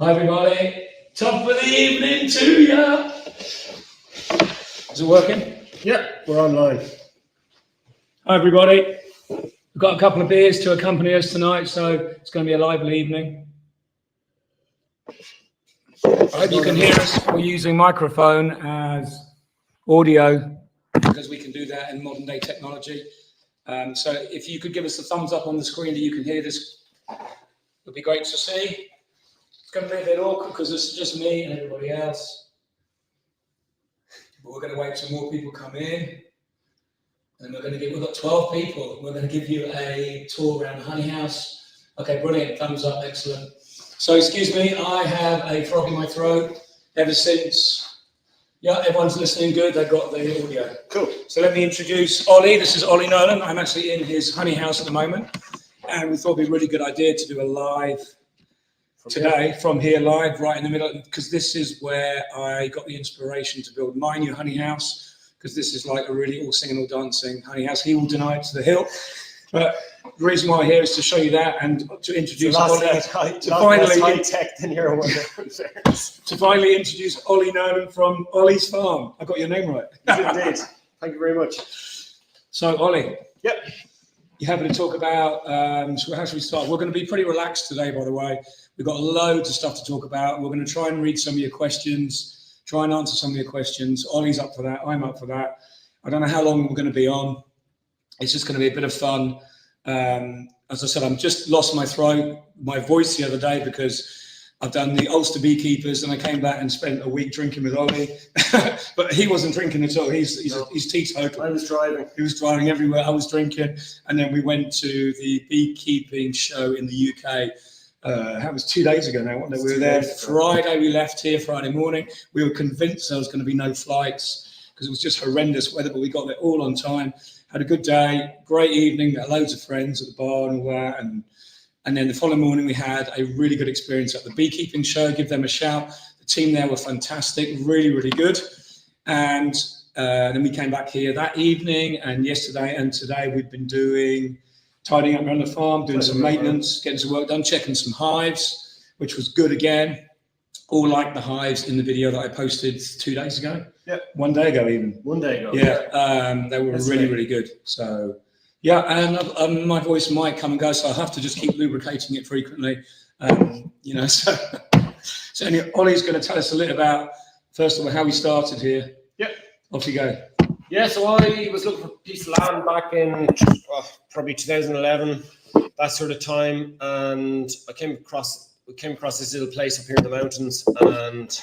Hi everybody, top of the evening to ya. Is it working? Yeah, we're online. Hi everybody, we've got a couple of beers to accompany us tonight, so it's going to be a lively evening. I hope you can hear us. We're using microphone as audio because we can do that in modern day technology. So if you could give us a thumbs up on the screen that you can hear this, it would be great to see. It's going to be a bit awkward because it's just me and everybody else. But we're going to wait till more people come in. And we've got 12 people. We're going to give you a tour around the honey house. Okay, brilliant. Thumbs up. Excellent. So excuse me, I have a frog in my throat ever since. Yeah, everyone's listening good. They've got the audio. Cool. So let me introduce Ollie. This is Ollie Nolan. I'm actually in his honey house at the moment. And we thought it'd be a really good idea to do a live from here live, right in the middle, because this is where I got the inspiration to build my new honey house, because this is like a really all singing, all dancing honey house. He will deny it to the hilt. But the reason why I'm here is to show you that and to introduce Ollie. High tech than your one. To finally introduce Ollie Nolan from Ollys Farm. I got your name right. Indeed. Thank you very much. So Ollie. Yep. You happy to talk about, so how should we start? We're going to be pretty relaxed today, by the way. We've got loads of stuff to talk about. We're going to try and read some of your questions, try and answer some of your questions. Ollie's up for that. I'm up for that. I don't know how long we're going to be on. It's just going to be a bit of fun. As I said, I've just lost my voice the other day because I've done the Ulster beekeepers and I came back and spent a week drinking with Ollie. But he wasn't drinking at all. He's teetotal. I was driving. He was driving everywhere. I was drinking. And then we went to the beekeeping show in the UK. That was 2 days ago now, wasn't it? We were there Friday. We left here Friday morning. We were convinced there was going to be no flights because it was just horrendous weather, but we got there all on time. Had a good day, great evening. Met loads of friends at the bar and all that. And then the following morning, we had a really good experience at the beekeeping show. Give them a shout. The team there were fantastic, really, really good. And then we came back here that evening and yesterday and today we've been tidying up around the farm, doing some maintenance, getting some work done, checking some hives, which was good again. All like the hives in the video that I posted 2 days ago. Yeah. 1 day ago even. 1 day ago. Yeah, they were really good. So, yeah, and my voice might come and go, so I have to just keep lubricating it frequently. So anyway, Ollie's going to tell us a little about, first of all, how we started here. Yep. Off you go. Yeah, so I was looking for a piece of land back in probably 2011, that sort of time, and we came across this little place up here in the mountains and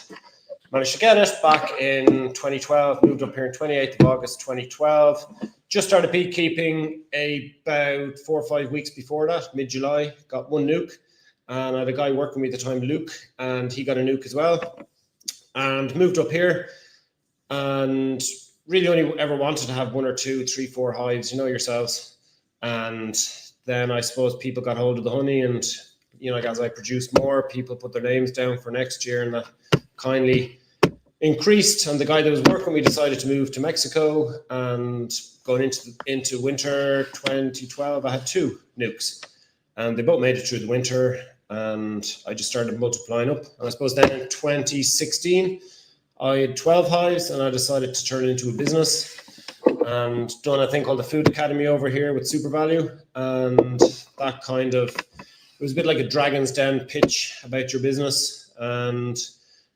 managed to get it back in 2012, moved up here in 28th of August 2012. Just started beekeeping about 4 or 5 weeks before that, mid-July, got one nuke. And I had a guy working with me at the time, Luke, and he got a nuke as well. And moved up here and really only ever wanted to have 1 or 2, 3, 4 hives, you know yourselves. And then I suppose people got hold of the honey and, you know, as I produced more, people put their names down for next year and that kindly increased. And the guy that was working, we decided to move to Mexico, and going into winter 2012, I had 2 nukes and they both made it through the winter and I just started multiplying up. And I suppose then in 2016, I had 12 hives and I decided to turn it into a business and done a thing called the Food Academy over here with Super Value. And that kind of, it was a bit like a Dragon's Den pitch about your business. And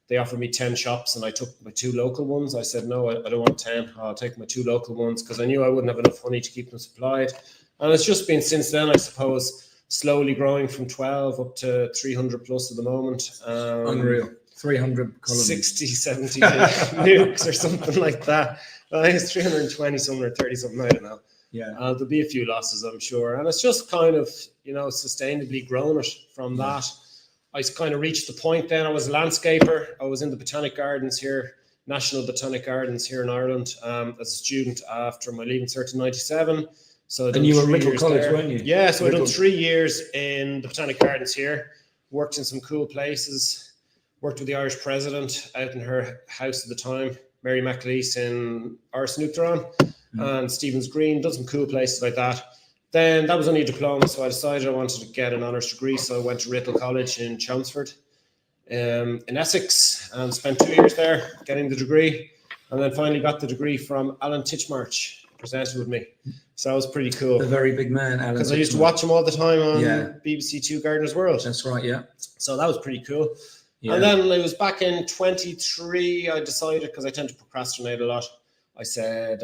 they offered me 10 shops and I took my 2 local ones. I said, no, I don't want 10. I'll take my 2 local ones because I knew I wouldn't have enough honey to keep them supplied. And it's just been since then, I suppose, slowly growing from 12 up to 300 plus at the moment. Unreal. 300 colonies. 60, 70 nukes or something like that. I think it's 320 something or 30 something, I don't know. Yeah. There'll be a few losses, I'm sure. And it's just kind of, you know, sustainably grown it from that. I kind of reached the point then. I was a landscaper. I was in the Botanic Gardens here, National Botanic Gardens here in Ireland as a student after my leaving cert in 97. So and you were at Riddle College, weren't you? Yeah, so I've done 3 years in the Botanic Gardens here, worked in some cool places, worked with the Irish president out in her house at the time, Mary McAleese in Arsenukteron and Stephen's Green, done some cool places like that. Then that was only a diploma, so I decided I wanted to get an honours degree, so I went to Riddle College in Chelmsford in Essex and spent 2 years there getting the degree, and then finally got the degree from Alan Titchmarsh, presented with me. So that was pretty cool. The very big man, Alan. Because I used to watch him all the time on Yeah. BBC Two Gardener's World. That's right, yeah. So that was pretty cool. Yeah. And then it was back in 23, I decided, because I tend to procrastinate a lot, I said,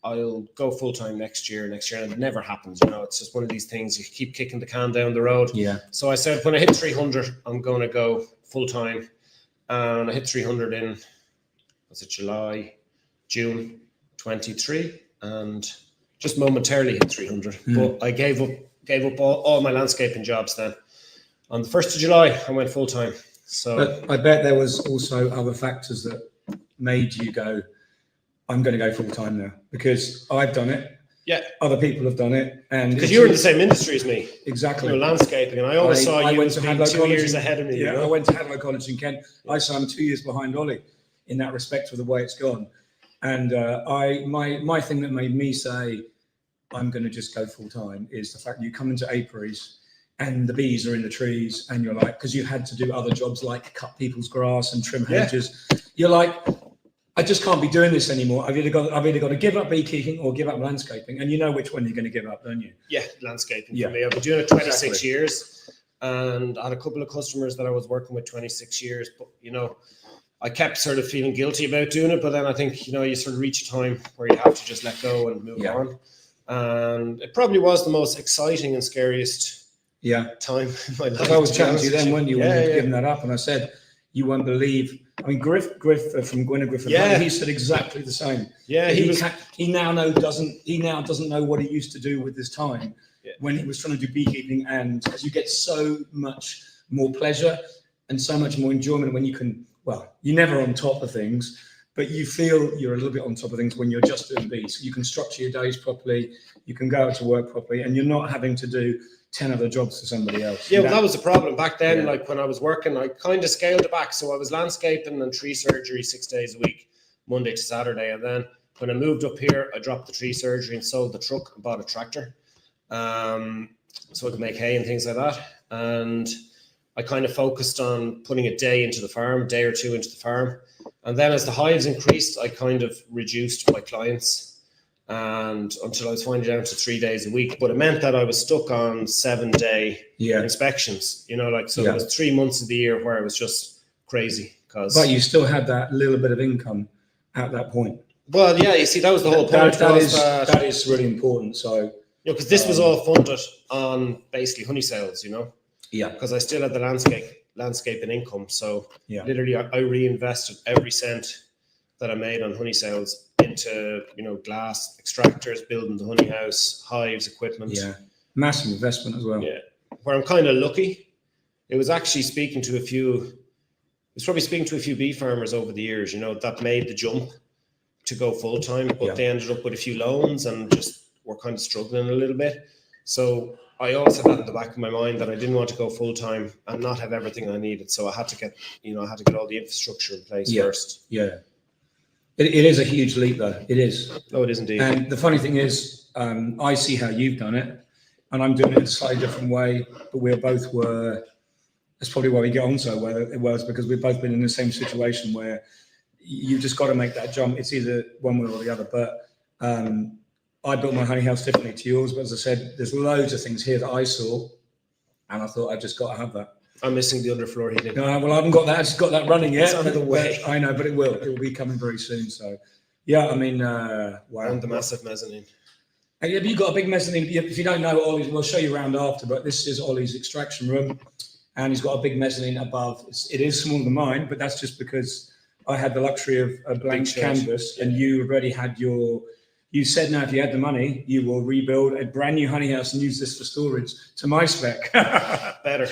I'll go full-time next year, and it never happens. You know, it's just one of these things, you keep kicking the can down the road. Yeah. So I said, when I hit 300, I'm going to go full-time. And I hit 300 in, was it June 23, and just momentarily hit 300. But I gave up all my landscaping jobs then. On the 1st of July, I went full-time. So But I bet there was also other factors that made you go, I'm going to go full-time now, because I've done it. Yeah. Other people have done it. And because you're in the same industry as me. Exactly. You know, landscaping. And I always saw you as being 2 years ahead of me. Yeah, you know? I went to Hadlow College in Kent. I say I'm 2 years behind Ollie in that respect of the way it's gone. And my thing that made me say, I'm going to just go full-time is the fact that you come into apiaries and the bees are in the trees, and you're like, because you had to do other jobs like cut people's grass and trim hedges. You're like, I just can't be doing this anymore. I've either got to give up beekeeping or give up landscaping, and you know which one you're going to give up, don't you? Yeah, landscaping for me. I've been doing it 26 years, and I had a couple of customers that I was working with 26 years. But you know, I kept sort of feeling guilty about doing it. But then I think, you know, you sort of reach a time where you have to just let go and move on. And it probably was the most exciting and scariest time in my life. I was chatting to you then, weren't you, when you'd given that up, and I said, you won't believe. I mean, Griff from Gwynedd Griffith, he said exactly the same. Yeah, he now doesn't know what he used to do with his time when he was trying to do beekeeping, and as you get so much more pleasure and so much more enjoyment when you can. Well, you're never on top of things, but you feel you're a little bit on top of things when you're just doing bees. You can structure your days properly, you can go out to work properly, and you're not having to do 10 other jobs for somebody else. Yeah, well, that was the problem back then. Like when I was working, I kind of scaled it back. So I was landscaping and tree surgery 6 days a week, Monday to Saturday. And then when I moved up here, I dropped the tree surgery and sold the truck and bought a tractor. So I could make hay and things like that. And I kind of focused on putting a day into the farm, a day or two into the farm. And then as the hives increased, I kind of reduced my clients, and until I was finally down to 3 days a week. But it meant that I was stuck on 7-day inspections, you know, like, so it was 3 months of the year where it was just crazy. But you still had that little bit of income at that point. Well, yeah, you see, that was the whole point. That is really important. So, you know, because this was all funded on basically honey sales, you know. Yeah. Because I still had the landscaping income. So literally I reinvested every cent that I made on honey sales into, you know, glass extractors, building the honey house, hives, equipment. Yeah, massive investment as well. Yeah, where I'm kind of lucky. It was actually speaking to a few bee farmers over the years, you know, that made the jump to go full time, but they ended up with a few loans and just were kind of struggling a little bit. So I always had that in the back of my mind that I didn't want to go full time and not have everything I needed. So I had to get all the infrastructure in place first. Yeah. It is a huge leap, though. It is. Oh, it is indeed. And the funny thing is, I see how you've done it, and I'm doing it in a slightly different way. But that's probably why we get on so well. It was because we've both been in the same situation where you've just got to make that jump. It's either one way or the other. But I built my honey house differently to yours. But as I said, there's loads of things here that I saw, and I thought I've just got to have that. I'm missing the underfloor heating. No, well, I haven't got that. I've just got that running yet. It's on the way. I know, but it will. It will be coming very soon. So, yeah, I mean, wow. And the massive mezzanine. And you've got a big mezzanine. If you don't know Ollie's, we'll show you around after, but this is Ollie's extraction room, and he's got a big mezzanine above. It is smaller than mine, but that's just because I had the luxury of a blank canvas, and you already had you said now if you had the money, you will rebuild a brand new honey house and use this for storage to my spec. Better.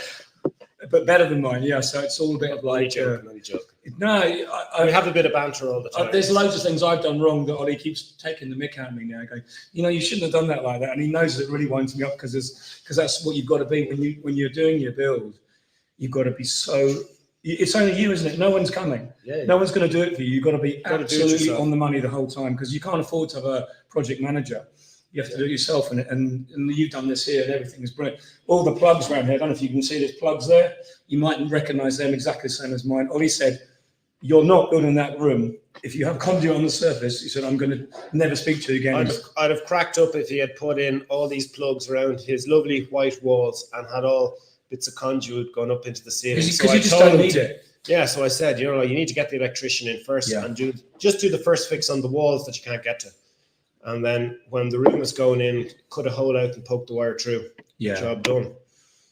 But better than mine, yeah. So it's all a bit of like... Only joke. No, we have a bit of banter all the time. There's loads of things I've done wrong that Ollie keeps taking the mick out of me now, going, you know, you shouldn't have done that like that. And he knows it really winds me up because that's what you've got to be when you're doing your build. You've got to be so... It's only you, isn't it? No one's coming. Yeah. No one's going to do it for you. You've got to be absolutely on the money the whole time because you can't afford to have a project manager. You have to do it yourself, and you've done this here, and everything is brilliant. All the plugs around here, I don't know if you can see there's plugs there. You mightn't recognise them exactly the same as mine. Ollie said, "You're not building that room. If you have conduit on the surface," he said, "I'm going to never speak to you again." I'd have cracked up if he had put in all these plugs around his lovely white walls and had all bits of conduit going up into the ceiling. Because you just don't need it. Yeah, so I said, you need to get the electrician in first and do the first fix on the walls that you can't get to. And then when the room was going in, cut a hole out and poke the wire through. Yeah. Job done.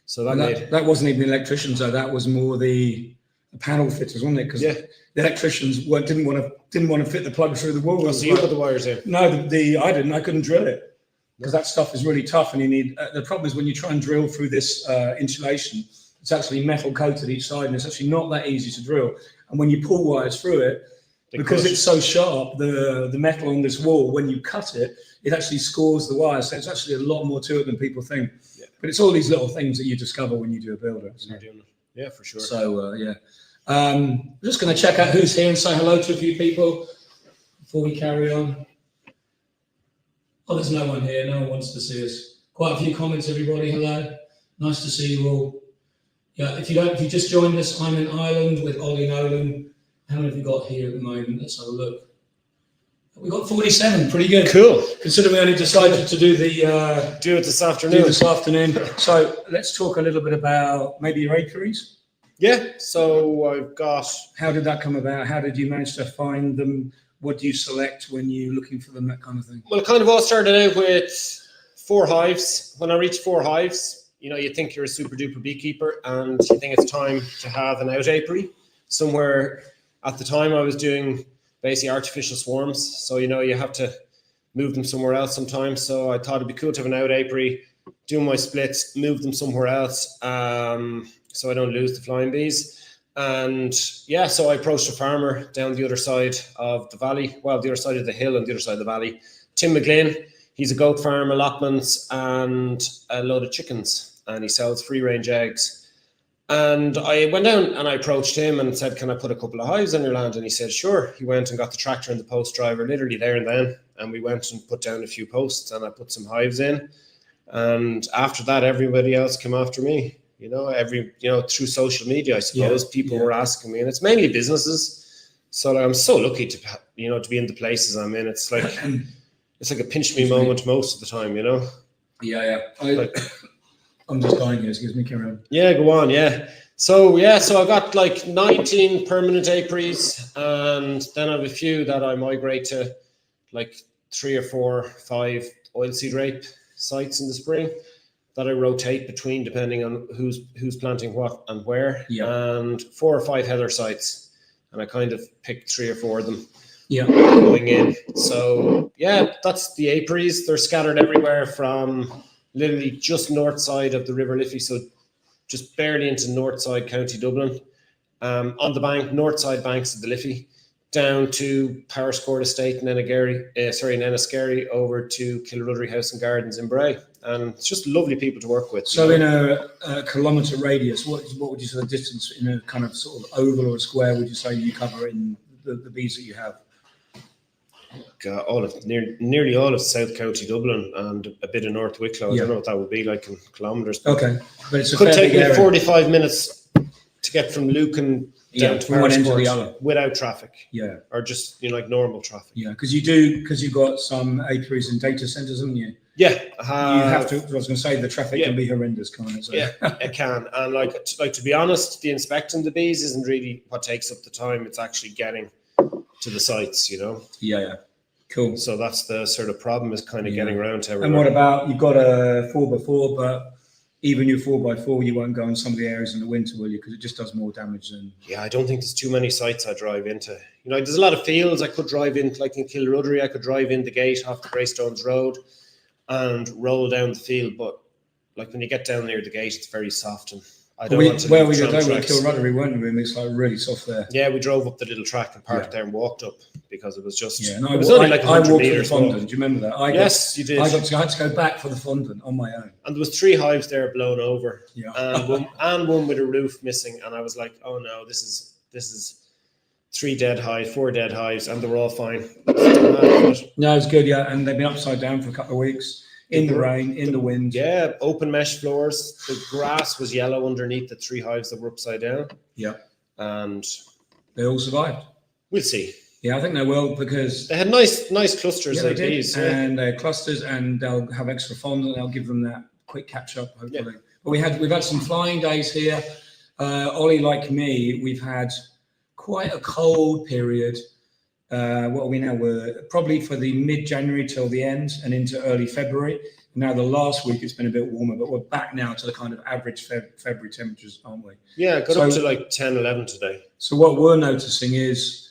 So that wasn't even the electricians, though. That was more the panel fitters, wasn't it? Because the electricians didn't want to fit the plug through the wall. So you put the wires in? No, I didn't. I couldn't drill it because that stuff is really tough, and you need. The problem is when you try and drill through this insulation, it's actually metal coated each side, and it's actually not that easy to drill. And when you pull wires through it, because it's so sharp, the metal on this wall, when you cut it, it actually scores the wire. So it's actually a lot more to it than people think. Yeah. But it's all these little things that you discover when you do a builder. So. Yeah, for sure. So, I'm just going to check out who's here and say hello to a few people before we carry on. Oh, there's no one here. No one wants to see us. Quite a few comments, everybody. Hello. Nice to see you all. Yeah, if you just joined us, I'm in Ireland with Ollie Nolan. How many have we got here at the moment? Let's have a look. We've got 47, pretty good. Cool. Considering we only decided to do it this afternoon. So let's talk a little bit about maybe your apiaries. Yeah, so I've got... How did that come about? How did you manage to find them? What do you select when you're looking for them, that kind of thing? Well, it kind of all started out with 4 hives. When I reached 4 hives, you think you're a super duper beekeeper and you think it's time to have an out apiary somewhere. At the time, I was doing basically artificial swarms. So, you have to move them somewhere else sometimes. So I thought it'd be cool to have an out apiary, do my splits, move them somewhere else so I don't lose the flying bees. And so I approached a farmer down the other side of the valley, the other side of the hill and the other side of the valley, Tim McGlynn. He's a goat farm, allotments, and a load of chickens. And he sells free-range eggs. And I went down and I approached him and said, "Can I put a couple of hives on your land?" And he said, "Sure." He went and got the tractor and the post driver literally there and then. And we went and put down a few posts and I put some hives in. And after that, everybody else came after me, through social media, I suppose. People were asking me, and it's mainly businesses. So I'm so lucky to be in the places I'm in. It's like a pinch me moment most of the time, Yeah. I'm just dying here, excuse me, carry on. Yeah, go on, yeah. So I got like 19 permanent apiaries, and then I have a few that I migrate to, like 3 or 4, 5 oilseed rape sites in the spring that I rotate between depending on who's planting what and where, and 4 or 5 heather sites, and I kind of picked 3 or 4 of them going in. So that's the apiaries. They're scattered everywhere from literally just north side of the River Liffey, so just barely into north side County Dublin, on the north side banks of the Liffey, down to Powerscourt Estate in Enniskerry, over to Kilruddery House and Gardens in Bray. And it's just lovely people to work with. So in a kilometre radius, what would you say the distance in a kind of sort of oval or a square would you say you cover in the bees that you have? Nearly all of South County Dublin and a bit of North Wicklow. I don't know what that would be like in kilometres. Okay, but it could take me 45 minutes to get from Lucan down to one end to the other without traffic. Yeah, or just like normal traffic. Yeah, because you've got some apiaries and data centres, haven't you? Yeah, you have to. I was going to say the traffic can be horrendous, can't it? So. Yeah, it can. And like to be honest, the inspecting the bees isn't really what takes up the time. It's actually getting to the sites, Yeah. Cool. So that's the sort of problem, is kind of getting around to everywhere. And what about, you've got a 4x4, but even your 4x4, you won't go in some of the areas in the winter, will you? Because it just does more damage than... Yeah, I don't think there's too many sites I drive into. There's a lot of fields I could drive in, like in Kilruddery, I could drive in the gate off the Greystones Road and roll down the field. But like when you get down near the gate, it's very soft, and I don't want to... Where we go down with Kilruddery, weren't we? It's like really soft there. Yeah, we drove up the little track and parked there and walked up, because it was just... Yeah, no, it was only like 100 walked meters. To the fondant. Do you remember that? Yes, you did. I had to go back for the fondant on my own. And there was 3 hives there blown over, yeah, and one with a roof missing. And I was like, oh no, this is 4 dead hives, and they were all fine. No, it's good, yeah. And they've been upside down for a couple of weeks in the rain, in the wind. Yeah, open mesh floors. The grass was yellow underneath the 3 hives that were upside down. Yeah. And they all survived. We'll see. Yeah, I think they will, because they had nice clusters like these. And clusters, and they'll have extra fondant. They'll give them that quick catch up, hopefully. Yeah. But we've had some flying days here. Ollie, like me, we've had quite a cold period. What are we now? We're probably for the mid-January till the end and into early February. Now the last week it's been a bit warmer, but we're back now to the kind of average February temperatures, aren't we? Yeah, it got up to like 10, 11 today. So what we're noticing is,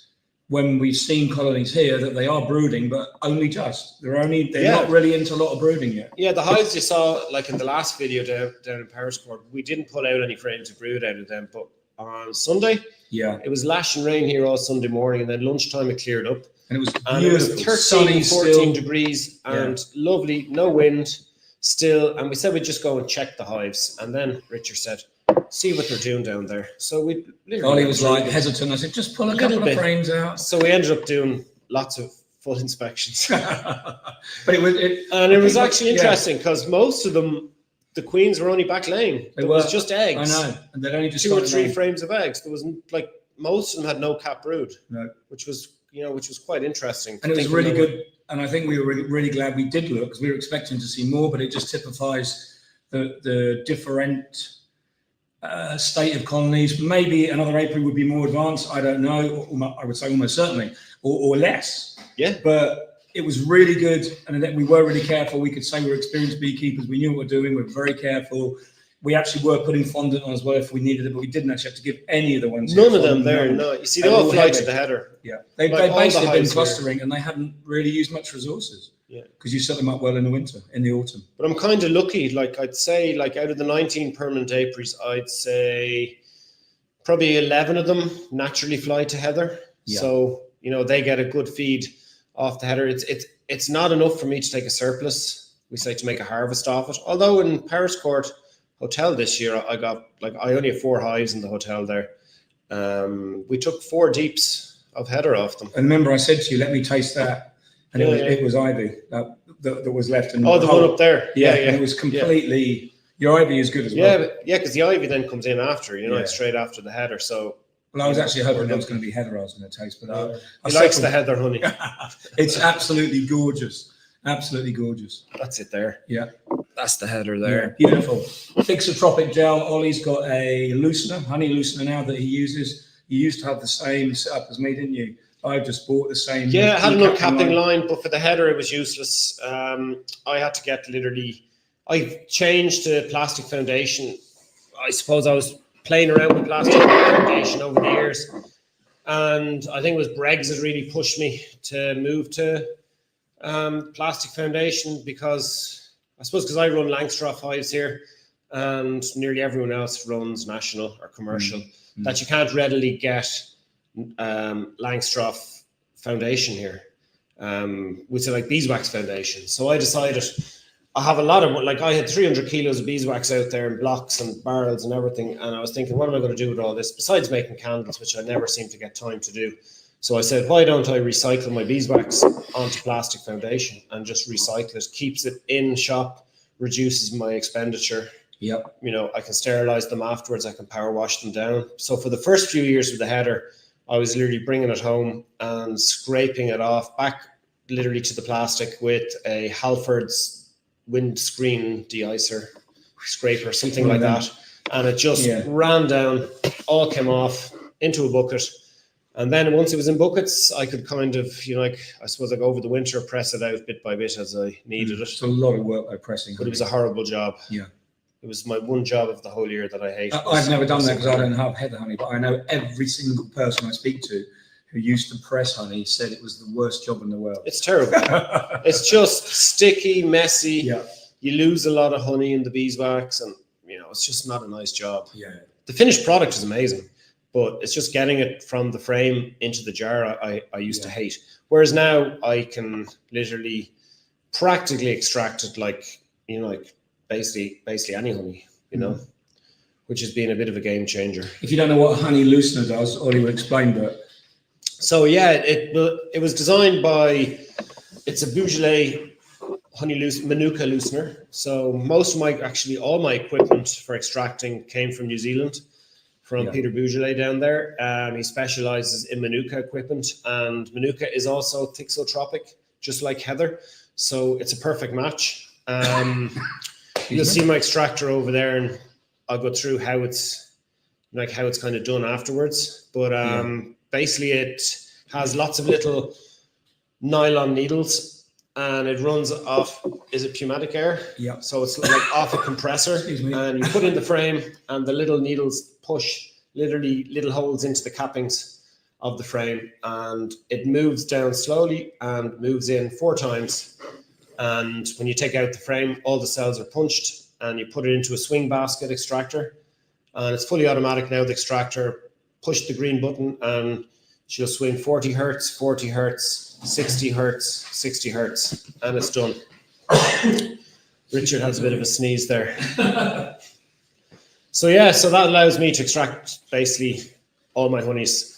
when we've seen colonies here, that they are brooding, but only just. They're not really into a lot of brooding yet. Yeah, the hives you saw, like in the last video down in Paris Court, we didn't pull out any frames of brood out of them, but on Sunday, it was lashing rain here all Sunday morning, and then lunchtime it cleared up. And it was beautiful. And it was 13, 14 degrees and lovely, no wind still. And we said we'd just go and check the hives. And then Richard said, see what they're doing down there. So we Ollie was like hesitant. I said, just pull a couple of frames out. So we ended up doing lots of full inspections. But it was actually interesting, because most of them, the queens were only back laying. It was just eggs. I know. And they'd only just 2 or 3 frames of eggs. There wasn't, like, most of them had no cap brood. No. Which was quite interesting. And it was really good. And I think we were really glad we did look, because we were expecting to see more, but it just typifies the different state of colonies. Maybe another apiary would be more advanced, I don't know, I would say almost certainly, or less. Yeah. But it was really good, and then we were really careful. We could say we're experienced beekeepers. We knew what we're doing. We were very careful. We actually were putting fondant on as well if we needed it, but we didn't actually have to give any of the ones. None of them there, no. You see, they all fly to the header. Yeah. They basically been clustering, and they hadn't really used much resources. Yeah. Because you set them up well in the autumn. But I'm kind of lucky. Like, I'd say, like, out of the 19 permanent apiaries, I'd say probably 11 of them naturally fly to heather. Yeah. So, they get a good feed off the heather. It's not enough for me to take a surplus. We say to make a harvest off it. Although in Paris Court Hotel this year, I only have 4 hives in the hotel there. We took 4 deeps of heather off them. And remember, I said to you, let me taste that. And it was ivy that was left. In the one up there. Yeah. And it was completely, your ivy is good as well. Yeah, because the ivy then comes in after, straight after the heather. So, well, I was actually hoping there was going to be heather I was going to taste, but he likes the heather honey. It's absolutely gorgeous. Absolutely gorgeous. That's it there. Yeah. That's the header there. Yeah, beautiful. Fixotropic gel. Ollie's got a loosener, honey loosener now that he uses. You used to have the same setup as me, didn't you? I just bought the same. Yeah, I had another capping line, but for the header, it was useless. I had to get I changed to plastic foundation. I suppose I was playing around with plastic foundation over the years. And I think it was Brexit really pushed me to move to plastic foundation, because I run Langstroth hives here, and nearly everyone else runs national or commercial, that you can't readily get Langstroth foundation here, which is like beeswax foundation. So I decided I have a lot of, I had 300 kilos of beeswax out there in blocks and barrels and everything, and I was thinking, what am I going to do with all this besides making candles, which I never seem to get time to do. So I said, why don't I recycle my beeswax onto plastic foundation and just recycle it? Keeps it in shop, reduces my expenditure. Yep. I can sterilize them afterwards. I can power wash them down. So for the first few years with the header, I was literally bringing it home and scraping it off back literally to the plastic with a Halford's windscreen de-icer scraper, something like that. And it just ran down, all came off into a bucket. And then once it was in buckets, I could kind of, I suppose over the winter, press it out bit by bit as I needed it. It's a lot of work by pressing. But it was a horrible job. Yeah. It was my one job of the whole year that I hate. I've never done that because I don't have heather honey, but I know every single person I speak to who used to press honey said it was the worst job in the world. It's terrible. It's just sticky, messy. Yeah. You lose a lot of honey in the beeswax, and it's just not a nice job. Yeah. The finished product is amazing, but it's just getting it from the frame into the jar I used to hate. Whereas now I can literally practically extract it like basically any honey, which has been a bit of a game changer. If you don't know what a honey loosener does, Ollie will explain, but So yeah, it was designed by, it's a Beaujolais honey Manuka loosener. So most of all my equipment for extracting came from New Zealand, from Peter Beaujolais down there. He specializes in Manuka equipment, and Manuka is also thixotropic, just like heather. So it's a perfect match. You'll see my extractor over there, and I'll go through how it's kind of done afterwards. But basically it has lots of little nylon needles, and it runs off, is it pneumatic air? Yeah. So it's like off a compressor, and you put in the frame, and the little needles push literally little holes into the cappings of the frame, and it moves down slowly and moves in 4 times. And when you take out the frame, all the cells are punched, and you put it into a swing basket extractor, and it's fully automatic now. The extractor, push the green button, and she'll swing 40 hertz, 40 hertz, 60 hertz, 60 hertz, and it's done. Richard has a bit of a sneeze there. So yeah, so that allows me to extract basically all my honeys.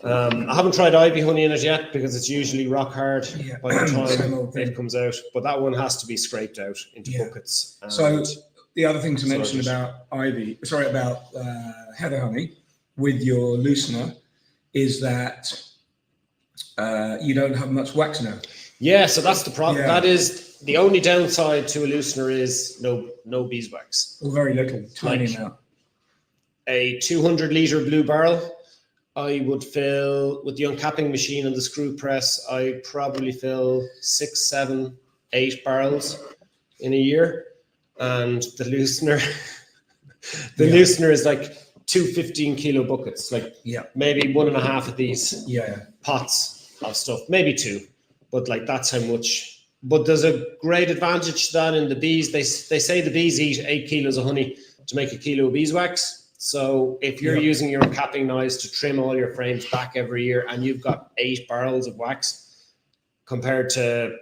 I haven't tried ivy honey in it yet because it's usually rock hard by the time it comes out, but that one has to be scraped out into buckets. So the other thing to mention about heather honey with your loosener is that you don't have much wax now. Yeah, so that's the problem. That is the only downside to a loosener, is no beeswax. Or very little, tiny amount. A 200-liter blue barrel, I would fill with the uncapping machine and the screw press. I probably fill 6, 7, 8 barrels in a year, and the loosener, loosener is like 2 15-kilo buckets, like maybe 1.5 of these pots of stuff, maybe 2, but like that's how much. But there's a great advantage to that in the bees. They say the bees eat 8 kilos of honey to make a kilo of beeswax. So if you're using your capping knives to trim all your frames back every year, and you've got 8 barrels of wax compared to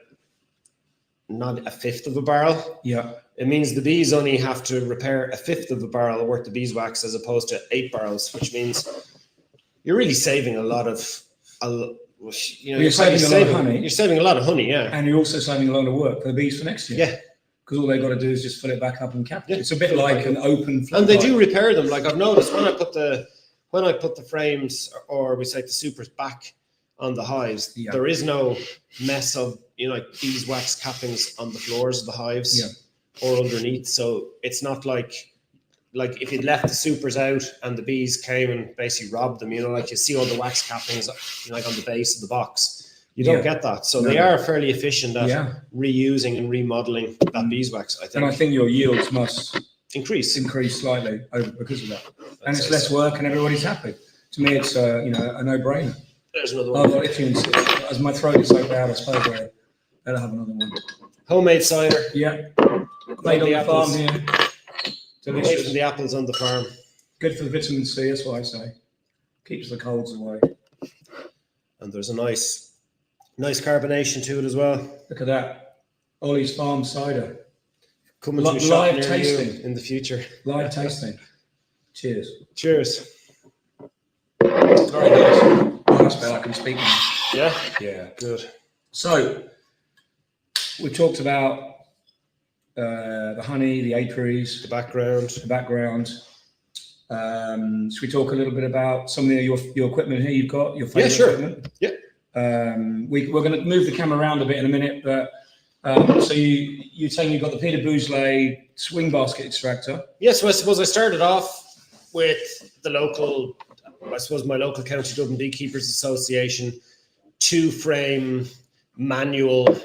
not a fifth of a barrel, it means the bees only have to repair a fifth of a barrel worth of beeswax as opposed to 8 barrels, which means you're really saving a lot of, you're saving a lot of honey. You're saving a lot of honey, and you're also saving a lot of work for the bees for next year. Yeah. Because all they've got to do is just fill it back up and cap it. It's a bit like an open flow. And they do repair them. Like I've noticed when I put the frames, or we say the supers, back on the hives, there is no mess of like beeswax cappings on the floors of the hives or underneath. So it's not like if you'd left the supers out and the bees came and basically robbed them, like you see all the wax cappings like on the base of the box. You don't get that. So they are fairly efficient at reusing and remodeling that beeswax, I think. And I think your yields must increase slightly because of that. And it's less work and everybody's happy. To me, it's a no-brainer. There's another one. As my throat is so bad, I suppose I better have another one. Homemade cider. Yeah. Made on the farm here. Delicious. Made from the apples on the farm. Good for the vitamin C, that's what I say. Keeps the colds away. And there's a nice carbonation to it as well. Look at that. Ollys Farm cider. Coming to a shop near tasting you in the future. Live tasting. Cheers. Cheers. Very nice. Nice bell, I can speak now. Yeah? Yeah. Good. So, we talked about the honey, the apiaries. The background. Should we talk a little bit about some of your equipment here you've got? Your favorite equipment? Yeah. We're going to move the camera around a bit in a minute, but so you're saying you've got the Peter Beaujolais swing basket extractor. Yes, so I suppose I started off with my local County Dublin Beekeepers Association 2-frame manual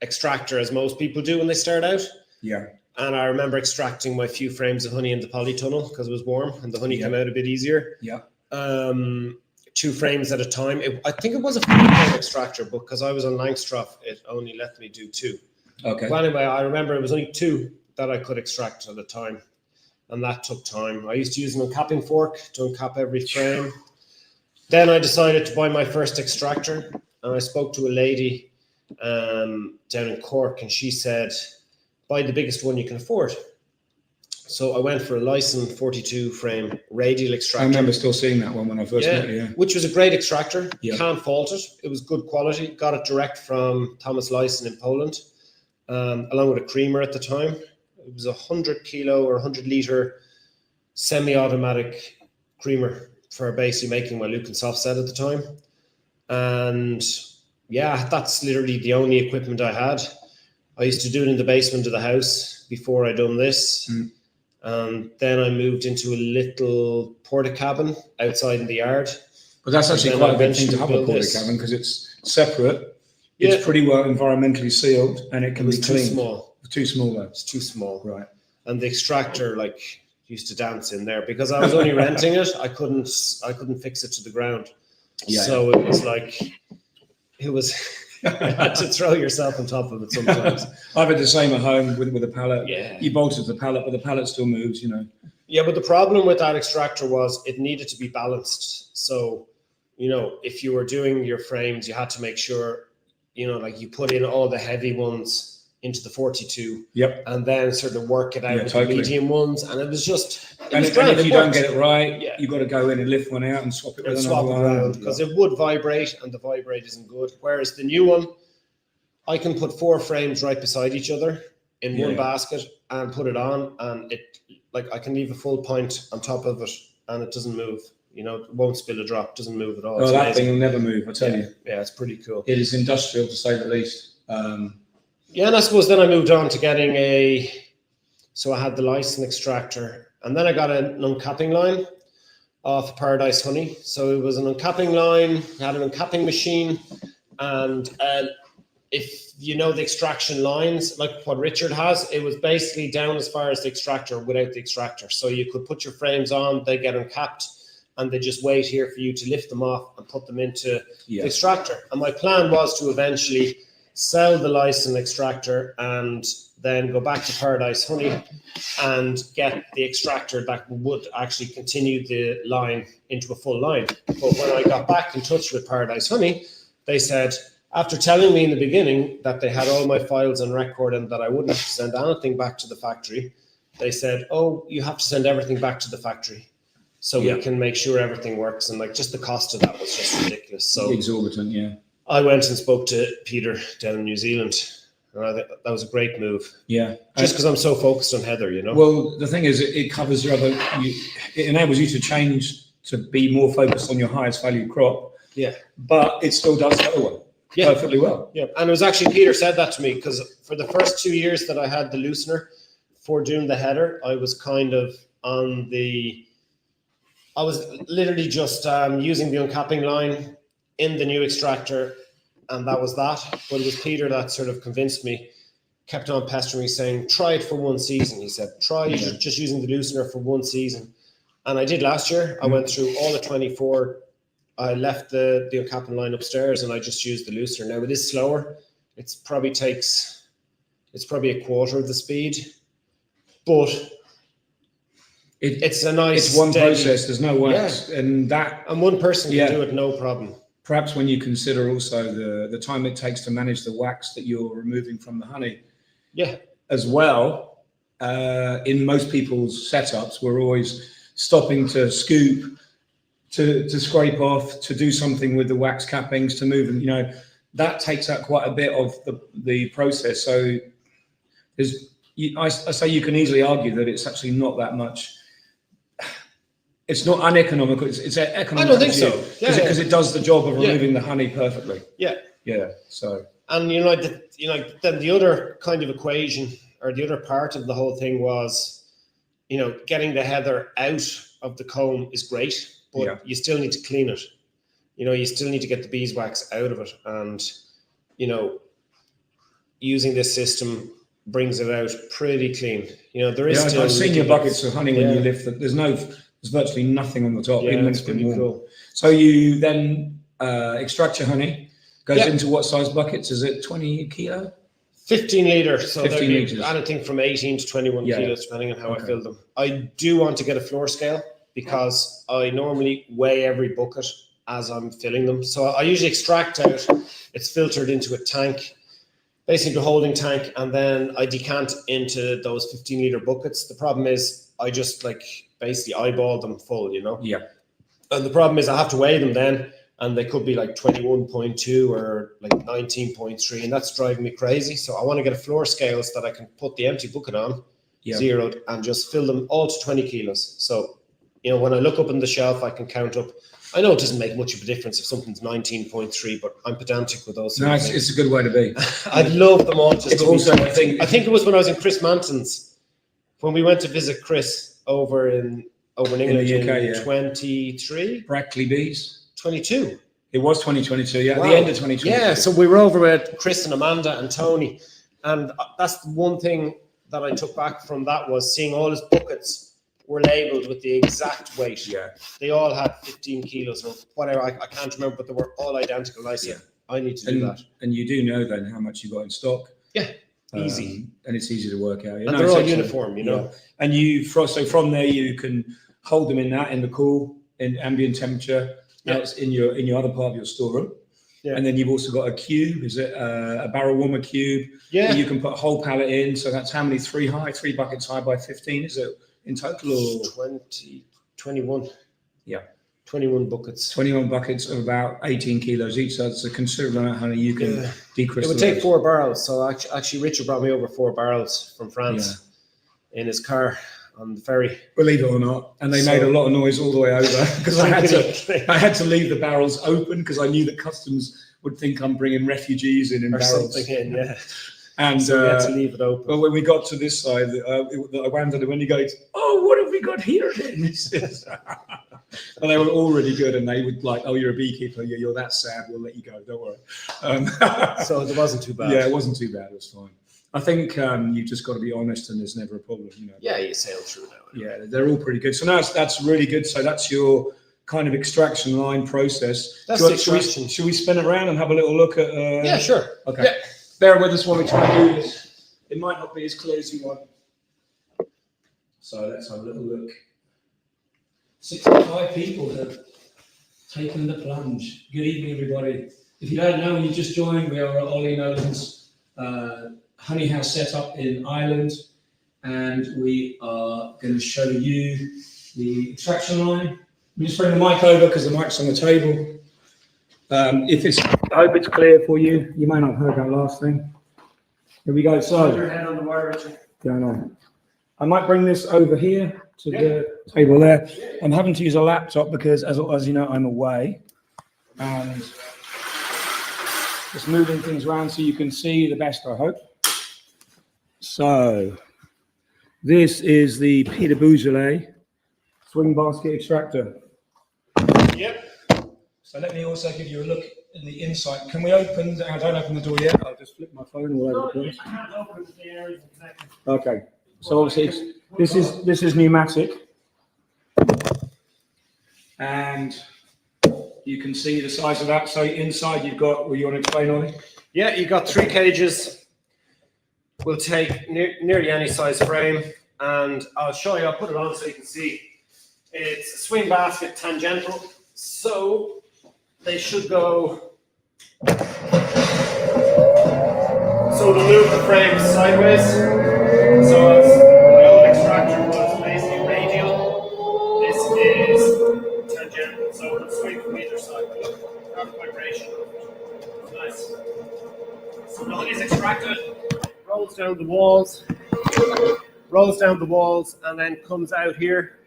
extractor, as most people do when they start out. Yeah. And I remember extracting my few frames of honey in the polytunnel because it was warm and the honey came out a bit easier. Yeah. 2 frames at a time. I think it was a 4-frame extractor, but because I was on Langstroth, it only let me do 2. Okay. But anyway, I remember it was only 2 that I could extract at a time, and that took time. I used to use an uncapping fork to uncap every frame. Then I decided to buy my first extractor, and I spoke to a lady down in Cork, and she said, buy the biggest one you can afford. So I went for a Lyson 42 frame radial extractor. I remember still seeing that one when I first met you. Which was a great extractor. Yeah. Can't fault it. It was good quality. Got it direct from Thomas Lyson in Poland, along with a creamer at the time. It was 100 kilo or 100 litre semi-automatic creamer for basically making my Lucan soft set at the time. And yeah, that's literally the only equipment I had. I used to do it in the basement of the house before I done this. Then I moved into a little porta cabin outside in the yard. But that's actually quite a good thing to have a porta cabin because it's separate. Yeah. It's pretty well environmentally sealed and it can be too cleaned. small. Too small though. It's too small. Right. And the extractor used to dance in there because I was only renting it. I couldn't fix it to the ground. Yeah. So it was you had to throw yourself on top of it sometimes. I've had the same at home with a pallet. Yeah. You bolted the pallet, but the pallet still moves, you know. Yeah, but the problem with that extractor was it needed to be balanced. So, you know, if you were doing your frames, you had to make sure, you know, like you put in all the heavy ones into the 42. Yep. And then sort of work it out with totally. the medium ones. And it was just, And if you don't get it right, you've got to go in and lift one out and swap it with another one. Because it would vibrate and the vibrate isn't good. Whereas the new one, I can put 4 frames right beside each other in one basket and put it on, and I can leave a full pint on top of it and it doesn't move. You know, it won't spill a drop, doesn't move at all. Oh, that thing will never move, I tell you. Yeah, it's pretty cool. It is industrial to say the least. Yeah, and I suppose then I moved on to so I had the Lyson extractor, and then I got an uncapping line off Paradise Honey. So it was an uncapping line, had an uncapping machine, and if you know the extraction lines, like what Richard has, it was basically down as far as the extractor without the extractor. So you could put your frames on, they get uncapped, and they just wait here for you to lift them off and put them into the extractor. And my plan was to eventually sell the Lyson extractor and then go back to Paradise Honey and get the extractor that would actually continue the line into a full line. But when I got back in touch with Paradise Honey, they said, after telling me in the beginning that they had all my files on record and that I wouldn't have to send anything back to the factory, they said, oh, you have to send everything back to the factory so we can make sure everything works. And just the cost of that was just ridiculous. So exorbitant, yeah. I went and spoke to Peter down in New Zealand, and I think that was a great move. Yeah. Just because I'm so focused on heather, you know? Well, the thing is, it covers your other, it enables you to change to be more focused on your highest value crop. Yeah. But it still does the other one perfectly well. Yeah. And it was actually Peter said that to me, because for the first 2 years that I had the loosener for doing the header, I was kind of I was literally just using the uncapping line in the new extractor, and that was that. But it was Peter that sort of convinced me, kept on pestering me, saying, try it for 1 season. He said, try just using the loosener for 1 season. And I did last year. I went through all the 24. I left the uncapping line upstairs and I just used the loosener. Now it is slower. It's probably a quarter of the speed, but it's a nice, it's one steady process, there's no wax. And one person can do it, no problem. Perhaps when you consider also the time it takes to manage the wax that you're removing from the honey. Yeah. As well, in most people's setups, we're always stopping to scoop, to scrape off, to do something with the wax cappings, to move them. You know, that takes out quite a bit of the process. So I say you can easily argue that it's actually not that much. It's not uneconomical. It's economical. I don't think so. Because it does the job of removing the honey perfectly. Yeah. Yeah. So. And then the other kind of equation, or the other part of the whole thing was, getting the heather out of the comb is great, but you still need to clean it. You still need to get the beeswax out of it, and using this system brings it out pretty clean. There is still. I've seen your buckets of honey when you lift it. There's virtually nothing on the top. Yeah, even it's pretty cool. So you then extract your honey. Goes into what size buckets? Is it 20 kilo? 15 litres. So 15 litres. Anything from 18 to 21 kilos, depending on how I fill them. I do want to get a floor scale because I normally weigh every bucket as I'm filling them. So I usually extract out. It's filtered into a tank. basically a holding tank, and then I decant into those 15-litre buckets. The problem is I just like basically eyeball them full, you know? Yeah. And the problem is I have to weigh them then, and they could be like 21.2 or like 19.3, and that's driving me crazy. So I want to get a floor scale so that I can put the empty bucket on, zeroed, and just fill them all to 20 kilos. So, you know, when I look up on the shelf, I can count up. I know it doesn't make much of a difference if something's 19.3, but I'm pedantic with those. No, it's a good way to be. I'd love them all just it's to also, be. I think it was when I was in Chris Manton's, when we went to visit Chris over in England the UK, in 23? Brackley Bees. 22. It was 2022, yeah, Wow. at the end of 2022. Yeah, so we were over with Chris and Amanda and Tony, and that's the one thing that I took back from that was seeing all his buckets were labelled with the exact weight. Yeah. They all had 15 kilos or whatever, I can't remember, but they were all identical. I said, I need to do that. And you do know then how much you got in stock. Yeah, easy. And it's easy to work out. And they're all uniform, you know. And so from there you can hold them in the cool, in ambient temperature. That's in your other part of your storeroom. Yeah. And then you've also got a cube. Is it a barrel warmer cube? Yeah. You can put a whole pallet in. So that's how many? 3 buckets high by 15. Is it in total? Or 21. Yeah. 21 buckets. 21 buckets of about 18 kilos each. So it's a considerable amount of honey you can decrystallize. It would take 4 barrels. So actually Richard brought me over 4 barrels from France in his car on the ferry. Believe it or not, and they made a lot of noise all the way over because I had to leave the barrels open because I knew that customs would think I'm bringing refugees in barrels. Something in, yeah. And so we had to leave it open. But when we got to this side, I wondered when you go, oh, what have we got here then? And they were all really good, and they would like, oh, you're a beekeeper, you're that sad, we'll let you go, don't worry. So it wasn't too bad. Yeah, it wasn't too bad. It was fine. I think you've just got to be honest, and there's never a problem. You know. Yeah, you sail through that. Yeah, they're all pretty good. So now that's really good. So that's your kind of extraction line process. Should we spin it around and have a little look at? Yeah, sure. Okay. Yeah. Bear with us while we try and do this. It might not be as clear as you want. So let's have a little look. 65 people have taken the plunge. Good evening, everybody. If you don't know, when you just joined, we are at Ollie Nolan's honey house set up in Ireland, and we are going to show you the extraction line. Let me just bring the mic over because the mic's on the table. I hope it's clear for you. You may not have heard that last thing. Here we go. So, your head on the wire, Richard. Going on. I might bring this over here to the table there. I'm having to use a laptop because, as you know, I'm away, and just moving things around so you can see the best, I hope. So, this is the Peter Beaujolais swing basket extractor. Yep. So let me also give you a look in the inside. Can we open? I don't open the door yet. I'll just flip my phone all over the place. I can't open the areas exactly. Okay. So obviously this is pneumatic, and you can see the size of that. So inside you've got. Will you want to explain, Ollie? Yeah, you've got 3 cages. We'll take nearly any size frame, and I'll show you. I'll put it on so you can see. It's a swing basket tangential, so they should go. So to move the frame sideways. So as the old extractor was basically radial, this is tangential. So it'll swing from either side. Have vibration. Nice. So the honey is extracted, rolls down the walls, and then comes out here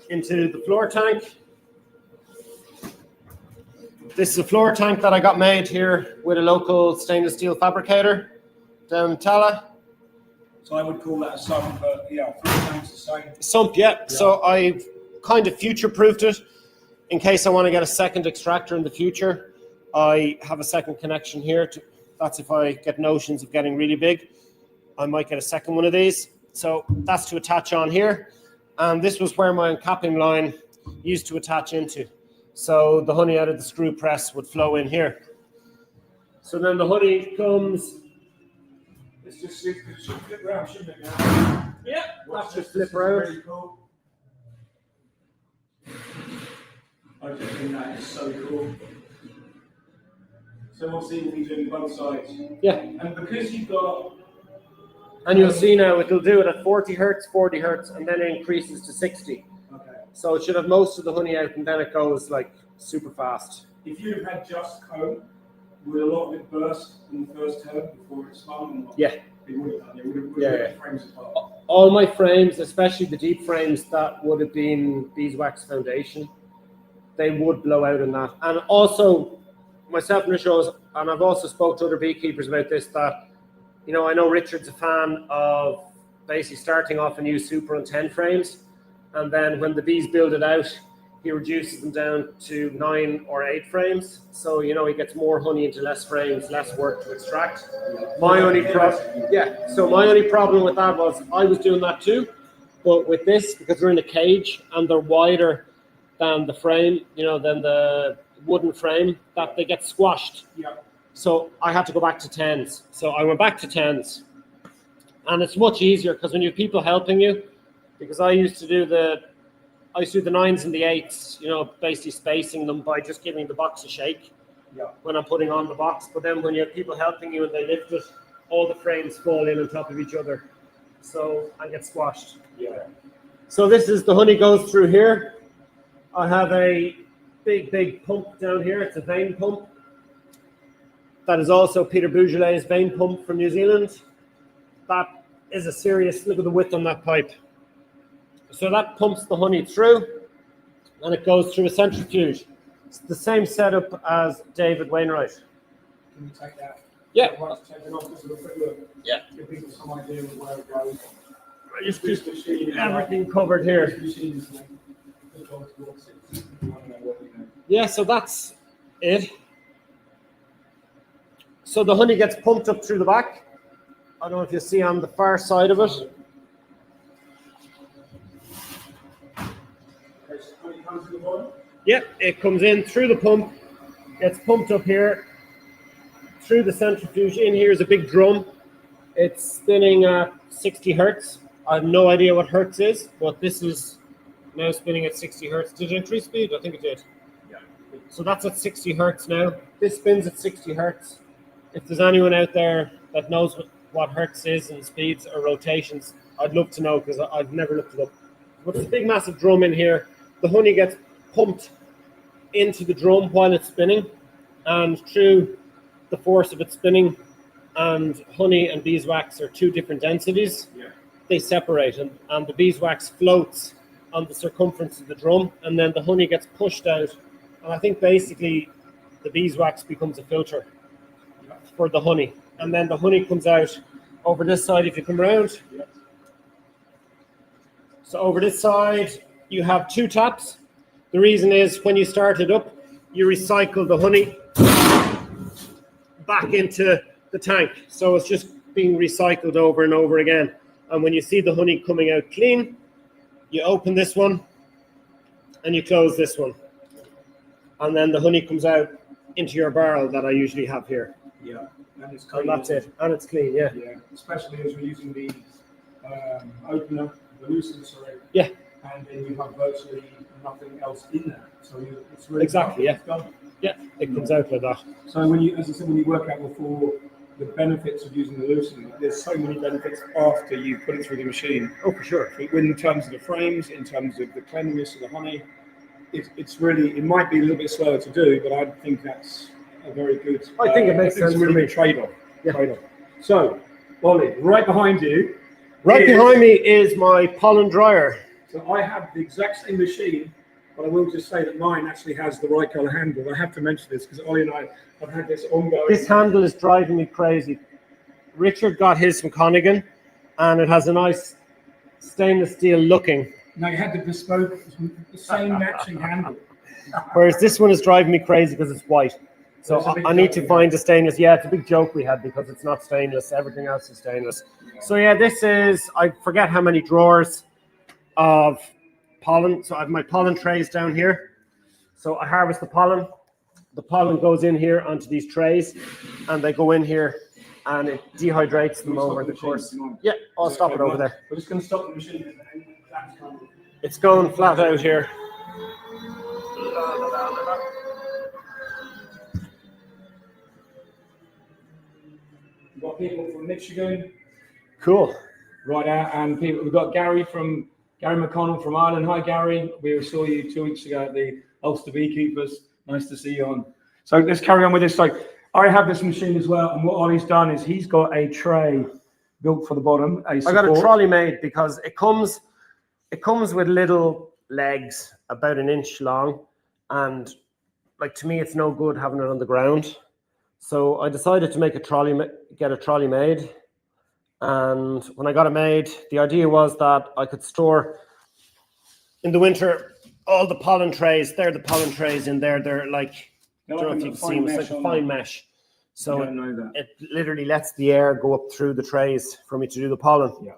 into the floor tank. This is a floor tank that I got made here with a local stainless steel fabricator down in Tala. So I would call that a sump, but yeah, floor tank's the same. Sump, yeah. So I've kind of future-proofed it in case I want to get a second extractor in the future. I have a second connection here. That's if I get notions of getting really big. I might get a second one of these. So that's to attach on here. And this was where my uncapping line used to attach into. So the honey out of the screw press would flow in here. So then the honey comes. It's just it should flip around, shouldn't it? Yeah, that's just flip around. Really cool. I just think that is so cool. So obviously we'll be doing both sides. Yeah. And because you've got... And you'll see now it'll do it at 40 hertz, 40 hertz, and then it increases to 60. Okay. So it should have most of the honey out, and then it goes like super fast. If you had just comb, would a lot of it burst in the first term before it spun or not? Yeah. It would have done. It would have Yeah. frames apart. All my frames, especially the deep frames that would have been beeswax foundation, they would blow out in that. And also, myself and Richard, and I've also spoke to other beekeepers about this, that, you know, I know Richard's a fan of basically starting off a new super on 10 frames, and then when the bees build it out, he reduces them down to 9 or 8 frames. So, you know, he gets more honey into less frames, less work to extract. My only problem with that was I was doing that too, but with this, because we're in a cage and they're wider than the frame, you know, than the wooden frame, that they get squashed. Yeah. So I had to go back to 10s. So I went back to 10s. And it's much easier because when you have people helping you, because I used to do the 9s and the 8s, you know, basically spacing them by just giving the box a shake when I'm putting on the box. But then when you have people helping you and they lift it, all the frames fall in on top of each other. So I get squashed. Yeah. So this is the honey goes through here. I have a big pump down here. It's a vein pump. That is also Peter Bougelet's vein pump from New Zealand. That is a serious, look at the width on that pipe. So that pumps the honey through and it goes through a centrifuge. It's the same setup as David Wainwright. Can you take that? Yeah. Yeah. Give people some idea of where it goes. I just keep everything covered here. Yeah, so that's it. So the honey gets pumped up through the back. I don't know if you see on the far side of it. Yeah, it comes in through the pump, gets pumped up here, through the centrifuge. In here is a big drum. It's spinning at 60 hertz. I have no idea what hertz is, but this is now spinning at 60 hertz. Did it increase speed? I think it did. Yeah. So that's at 60 hertz now. This spins at 60 hertz. If there's anyone out there that knows what hertz is and speeds or rotations, I'd love to know because I've never looked it up. But there's a big massive drum in here. The honey gets pumped into the drum while it's spinning, and through the force of it spinning, and honey and beeswax are two different densities. Yeah. They separate, and the beeswax floats on the circumference of the drum, and then the honey gets pushed out. And I think basically the beeswax becomes a filter for the honey, and then the honey comes out over this side if you come around. Yeah. So over this side you have 2 taps. The reason is when you start it up, you recycle the honey back into the tank. So it's just being recycled over and over again. And when you see the honey coming out clean, you open this one and you close this one. And then the honey comes out into your barrel that I usually have here. Yeah, and it's clean. And that's it. And it's clean, yeah. Yeah, especially as we're using the opener, the loosener, sorry. Yeah. And then you have virtually nothing else in there. So it's really exactly, yeah. done. Yeah, it comes out like that. So when you, as I said, when you work out before the benefits of using the loosener, there's so many benefits after you put it through the machine. Oh, for sure. In terms of the frames, in terms of the cleanliness of the honey, it's really, it might be a little bit slower to do, but I think that's a very good. I think it makes sense. It's a really good trade-off. Yeah. Trade-off. So, Ollie, right behind you. Behind me is my pollen dryer. So I have the exact same machine, but I will just say that mine actually has the right color handle. I have to mention this because Ollie and I have had this ongoing. This handle is driving me crazy. Richard got his from Connigan, and it has a nice stainless steel looking. Now you had the bespoke, the same matching handle. Whereas this one is driving me crazy because it's white. So I need to find a stainless. Yeah, it's a big joke we had because it's not stainless. Everything else is stainless. So yeah, this is, I forget how many drawers of pollen. So I have my pollen trays down here. So I harvest the pollen. The pollen goes in here onto these trays and they go in here and it dehydrates them over the course. Yeah, I'll stop it over there. We're just going to stop the machine. It's going flat out here. We've got people from Michigan, Cool. right out, and we've got Gary McConnell from Ireland. Hi, Gary. We saw you 2 weeks ago at the Ulster Beekeepers. Nice to see you on. So let's carry on with this. So I have this machine as well, and what Ollie's done is he's got a tray built for the bottom. I got a trolley made because it comes with little legs about an inch long, and like to me it's no good having it on the ground. So I decided to make get a trolley made. And when I got it made, the idea was that I could store in the winter all the pollen trays. They're the pollen trays in there. They're like, I don't know if you can see them, it's like a fine mesh. So it literally lets the air go up through the trays for me to do the pollen. Yeah.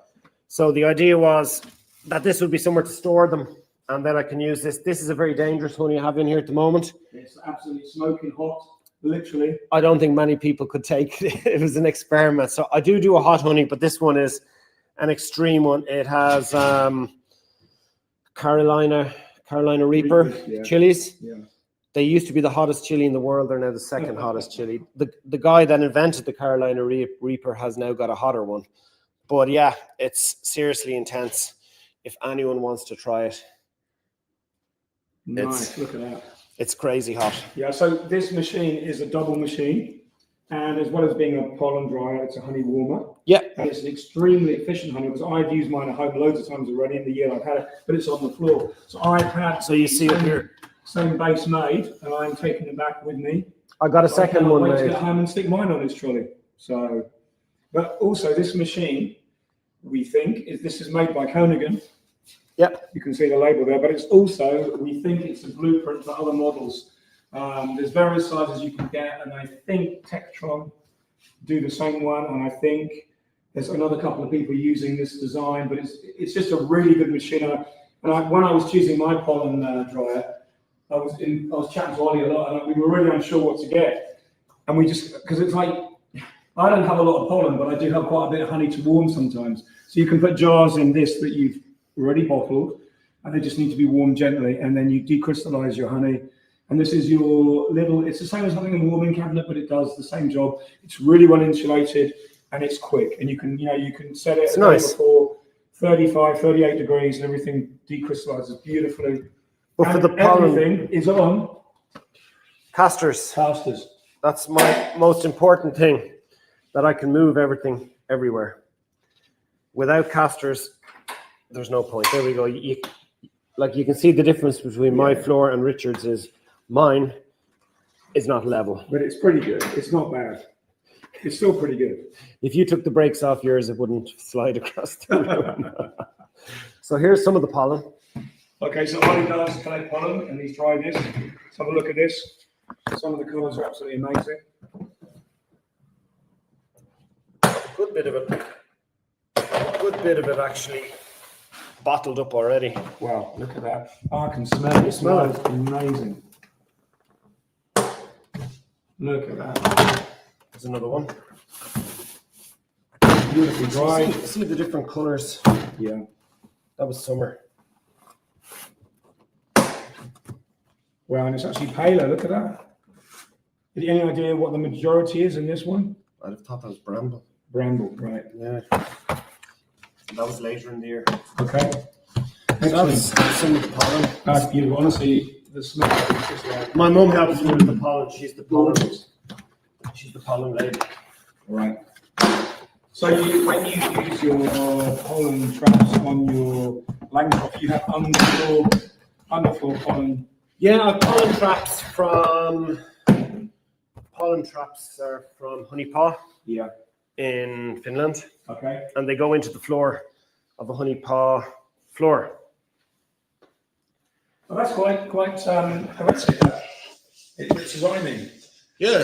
So the idea was that this would be somewhere to store them, and then I can use this. This is a very dangerous honey I have in here at the moment. It's absolutely smoking hot, literally. I don't think many people could take it. It was an experiment. So I do a hot honey, but this one is an extreme one. It has Carolina Reaper chilies. Yeah. They used to be the hottest chili in the world. They're now the second hottest chili. The guy that invented the Carolina Reaper has now got a hotter one. But yeah, it's seriously intense. If anyone wants to try it. Nice, look at that. It's crazy hot. Yeah, so this machine is a double machine. And as well as being a pollen dryer, it's a honey warmer. Yeah. And it's an extremely efficient honey because I've used mine at home loads of times already in the year I've had it, but it's on the floor. So I've had you see it here. Same base made, and I'm taking it back with me. I got a second one made. To get home and stick mine on this trolley. So, but also this machine, we think, this is made by Konigan. Yep. You can see the label there, but it's also, we think it's a blueprint for other models. There's various sizes you can get, and I think Tektron do the same one, and I think there's another couple of people using this design, but it's just a really good machine. When I was choosing my pollen dryer, I was chatting to Ollie a lot, and we were really unsure what to get. And we just, because it's like, I don't have a lot of pollen, but I do have quite a bit of honey to warm sometimes. So you can put jars in this that you've already bottled, and they just need to be warmed gently, and then you decrystallize your honey. And this is your little, it's the same as having a warming cabinet, but it does the same job. It's really well insulated, and it's quick. And you can set it for 35, 38 degrees, and everything decrystallizes beautifully. But for the pollen, everything is on casters. That's my most important thing, that I can move everything everywhere. Without casters, there's no point. There we go. You can see the difference between my floor and Richard's is mine is not level. But it's pretty good. It's not bad. It's still pretty good. If you took the brakes off yours, it wouldn't slide across the room. So here's some of the pollen. Okay, so Ollie does collect pollen, and he's trying this. Let's have a look at this. Some of the colours are absolutely amazing. Good bit of it actually bottled up already. Wow, look at that. I can smell it. It smells amazing. Look at that. There's another one. Beautifully dry. See the different colours. Yeah. That was summer. Wow, and it's actually paler. Look at that. Have you any idea what the majority is in this one? I'd have thought that was bramble. Bramble, right. Yeah. That was later in the year. Okay. That's some of the pollen. That's beautiful. Honestly, the smell is just like... My mum helps me with the pollen. She's the pollen lady. Right. So when you use your pollen traps on your Langcroft, you have underfloor pollen. Yeah, pollen traps are from Honeypot. Yeah. In Finland. Okay. And they go into the floor of a Honeypot floor. Well, that's quite poetic. It's rhyming. Yeah.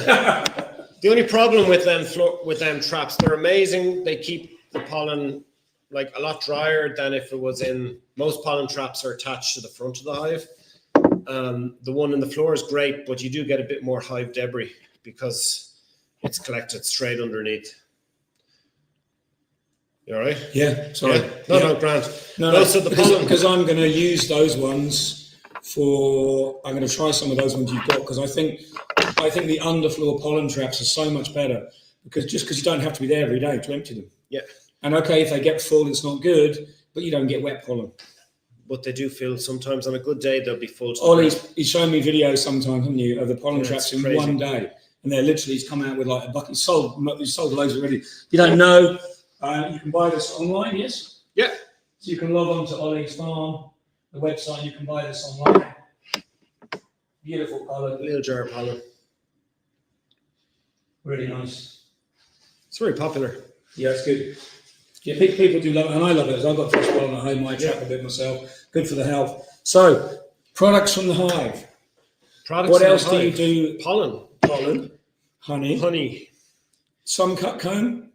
The only problem with them traps, they're amazing. They keep the pollen like a lot drier than if it was in. Most pollen traps are attached to the front of the hive. The one in the floor is great, but you do get a bit more hive debris because it's collected straight underneath. You all right? Yeah, sorry. Yeah. No, Grant. No, so the pollen, because I'm going to use those ones I'm going to try some of those ones you've got, because I think the underfloor pollen traps are so much better. because you don't have to be there every day to empty them. Yeah. And okay, if they get full, it's not good, but you don't get wet pollen. But they do fill sometimes. On a good day, they'll be full. Ollie's, he's shown me videos sometimes, haven't you, of the pollen traps in crazy. one day. And they're literally, he's come out with like a bucket. He's sold loads already. If you don't know, you can buy this online, yes? Yeah. So you can log on to Ollys Farm, the website, you can buy this online. Beautiful pollen. Little jar of pollen. Really nice. It's very popular. Yeah, it's good. Yeah, people do love it, and I love it. I've got fresh pollen at home. I trap a bit myself. Good for the health. So, products from the hive. What else do you do? Pollen. Pollen. Honey. Honey. Some cut comb.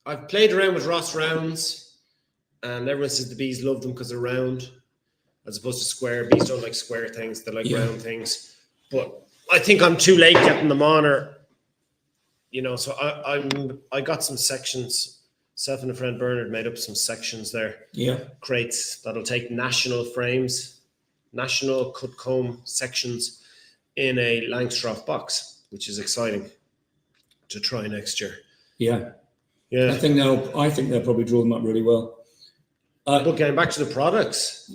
I've played around with Ross rounds, and everyone says the bees love them because they're round, as opposed to square. Bees don't like square things; they like round things. But I think I'm too late getting them on, or so I got some sections. Self and a friend Bernard made up some sections there. Yeah, crates that'll take national frames, national cut comb sections in a Langstroth box, which is exciting to try next year. Yeah. I think they'll probably draw them up really well. But getting back to the products,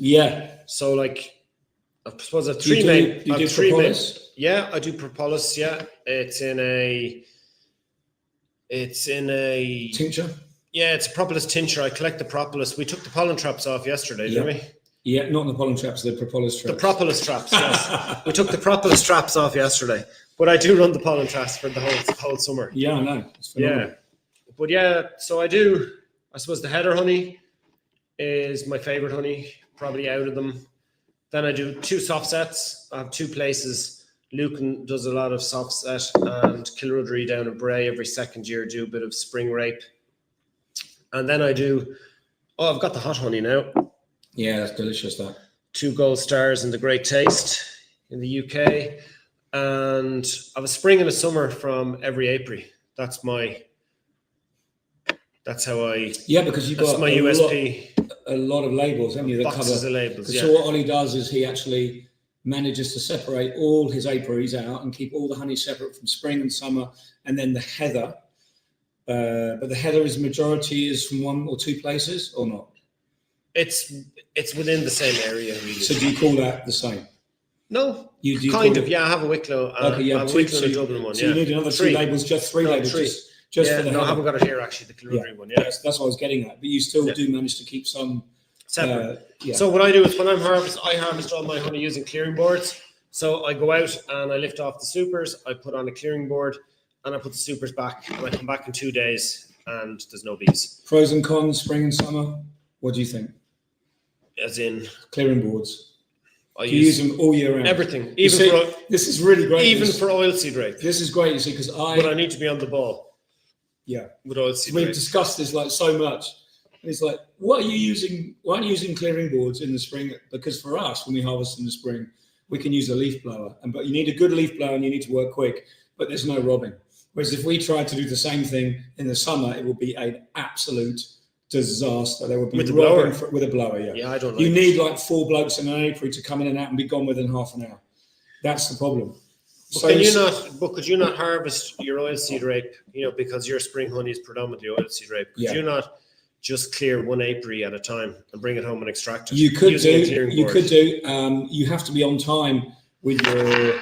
so like I suppose I have three main. You do propolis? Yeah, I do propolis. Yeah, it's in a tincture. Yeah, it's a propolis tincture. I collect the propolis. We took the pollen traps off yesterday, didn't we? Yeah, not the pollen traps, the propolis traps. The propolis traps, yes. We took the propolis traps off yesterday, but I do run the pollen traps for the whole summer. Yeah, I know. Yeah, but so I do. I suppose the header honey is my favorite honey, probably out of them. Then I do 2 soft sets. I have 2 places. Lucan does a lot of soft set, and Kilrudry down at Bray every second year do a bit of spring rape. And then I do, I've got the hot honey now. Yeah, that's delicious, that. 2 gold stars and the Great Taste in the UK. And I have a spring and a summer from every apiary. That's how I... Yeah, because you've got my USP. A lot of labels, haven't you? Boxes of labels, So what Ollie does is he actually manages to separate all his apiaries out and keep all the honey separate from spring and summer, and then the heather. But the heather majority is from 1 or 2 places, or not? It's within the same area, really. So do you call that the same? No, you do kind of. Yeah, I have a Wicklow. Okay, yeah, I have a Wicklow and a Dublin one. So you need another 3 labels, just 3 labels, just for the heather. I haven't got it here actually. The Kilrudry one. Yeah, that's what I was getting at. But you still do manage to keep some separate. So what I do is when I harvest all my honey using clearing boards. So I go out and I lift off the supers. I put on a clearing board. And I put the supers back, and I come back in 2 days, and there's no bees. Pros and cons, spring and summer. What do you think? As in clearing boards. I use them all year round. Everything. This is really great. Even for oilseed rape. This is great, you see, because but I need to be on the ball. Yeah. With oilseed rape. We've discussed this like so much. And it's like, why aren't you using clearing boards in the spring? Because for us, when we harvest in the spring, we can use a leaf blower, but you need a good leaf blower and you need to work quick. But there's no robbing. Whereas if we tried to do the same thing in the summer, it would be an absolute disaster. There would be with a blower. Yeah, I don't like. You need like 4 blokes in an apiary to come in and out and be gone within half an hour. That's the problem. But could you not harvest your oilseed rape? Because your spring honey is predominantly oilseed rape. Could you not just clear 1 apiary at a time and bring it home and extract it? You could do. You have to be on time with your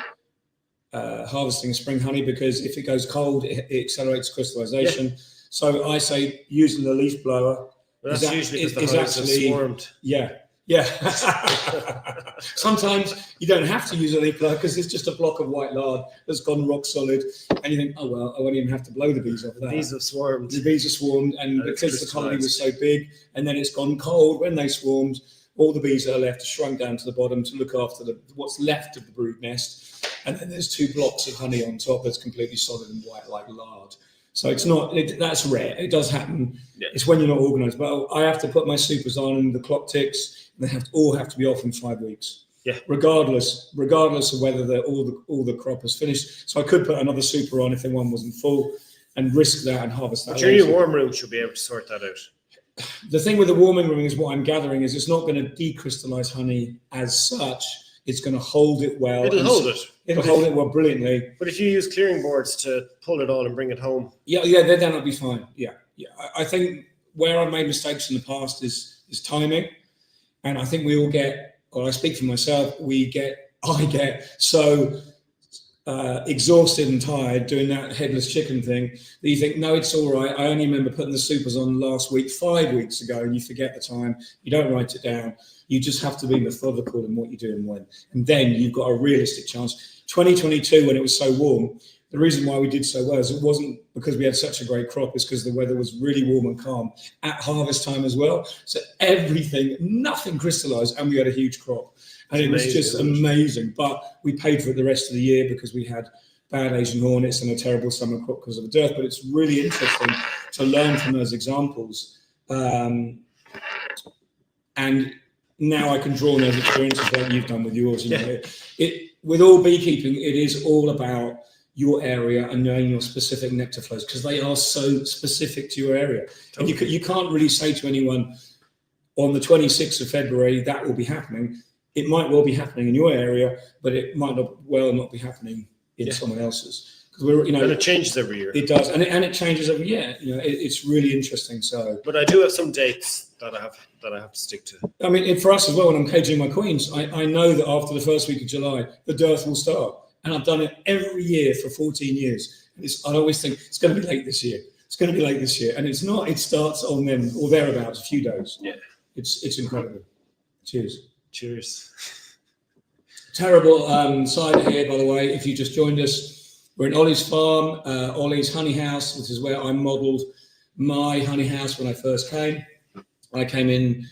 harvesting spring honey, because if it goes cold, it accelerates crystallization. Yeah. So I say using the leaf blower. Well, that's usually because the hives have swarmed. Yeah. Sometimes you don't have to use a leaf blower because it's just a block of white lard that's gone rock solid, and you think, oh well, I won't even have to blow the bees off that. The bees have swarmed. The bees have swarmed, and because the colony was so big, and then it's gone cold when they swarmed. All the bees that are left are shrunk down to the bottom to look after what's left of the brood nest. And then there's 2 blocks of honey on top that's completely solid and white like lard. So it's not, that's rare. It does happen. Yeah. It's when you're not organised. But I have to put my supers on and the clock ticks. And they all have to be off in 5 weeks. Yeah. Regardless of whether all the crop has finished. So I could put another super on if the one wasn't full and risk that and harvest that. But your warm room should be able to sort that out. The thing with the warming room is what I'm gathering is it's not going to decrystallize honey as such. It's going to hold it well. It'll hold it. It'll hold it well brilliantly. But if you use clearing boards to pull it all and bring it home. Yeah, then that'll be fine. Yeah. I think where I've made mistakes in the past is timing. And I think we all get, or I speak for myself, I get so exhausted and tired doing that headless chicken thing that you think, no, it's all right. I only remember putting the supers on last week, 5 weeks ago, and you forget the time. You don't write it down. You just have to be methodical in what you do and when. And then you've got a realistic chance. 2022, when it was so warm, the reason why we did so well is it wasn't because we had such a great crop, it's because the weather was really warm and calm at harvest time as well. So nothing crystallized, and we had a huge crop. And it was just amazing. But we paid for it the rest of the year because we had bad Asian hornets and a terrible summer crop because of the dearth. But it's really interesting to learn from those examples. And now I can draw on those experiences like you've done with yours. You know, with all beekeeping, it is all about your area and knowing your specific nectar flows because they are so specific to your area. Totally. And you can't really say to anyone on the 26th of February that will be happening. It might well be happening in your area, but it might not be happening in someone else's. Because and it changes every year. It does, and it changes every year. You know, it's really interesting. So, but I do have some dates that I have to stick to. I mean, for us as well, when I'm caging my queens, I know that after the first week of July, the dearth will start, and I've done it every year for 14 years. And I always think it's going to be late this year. It's going to be late this year, and it's not. It starts on them or thereabouts, a few days. Yeah, it's incredible. Cheers. Cheers. Terrible cider here, by the way. If you just joined us, we're in Ollys Farm, Ollie's honey house. This is where I modelled my honey house when I first came. I came in,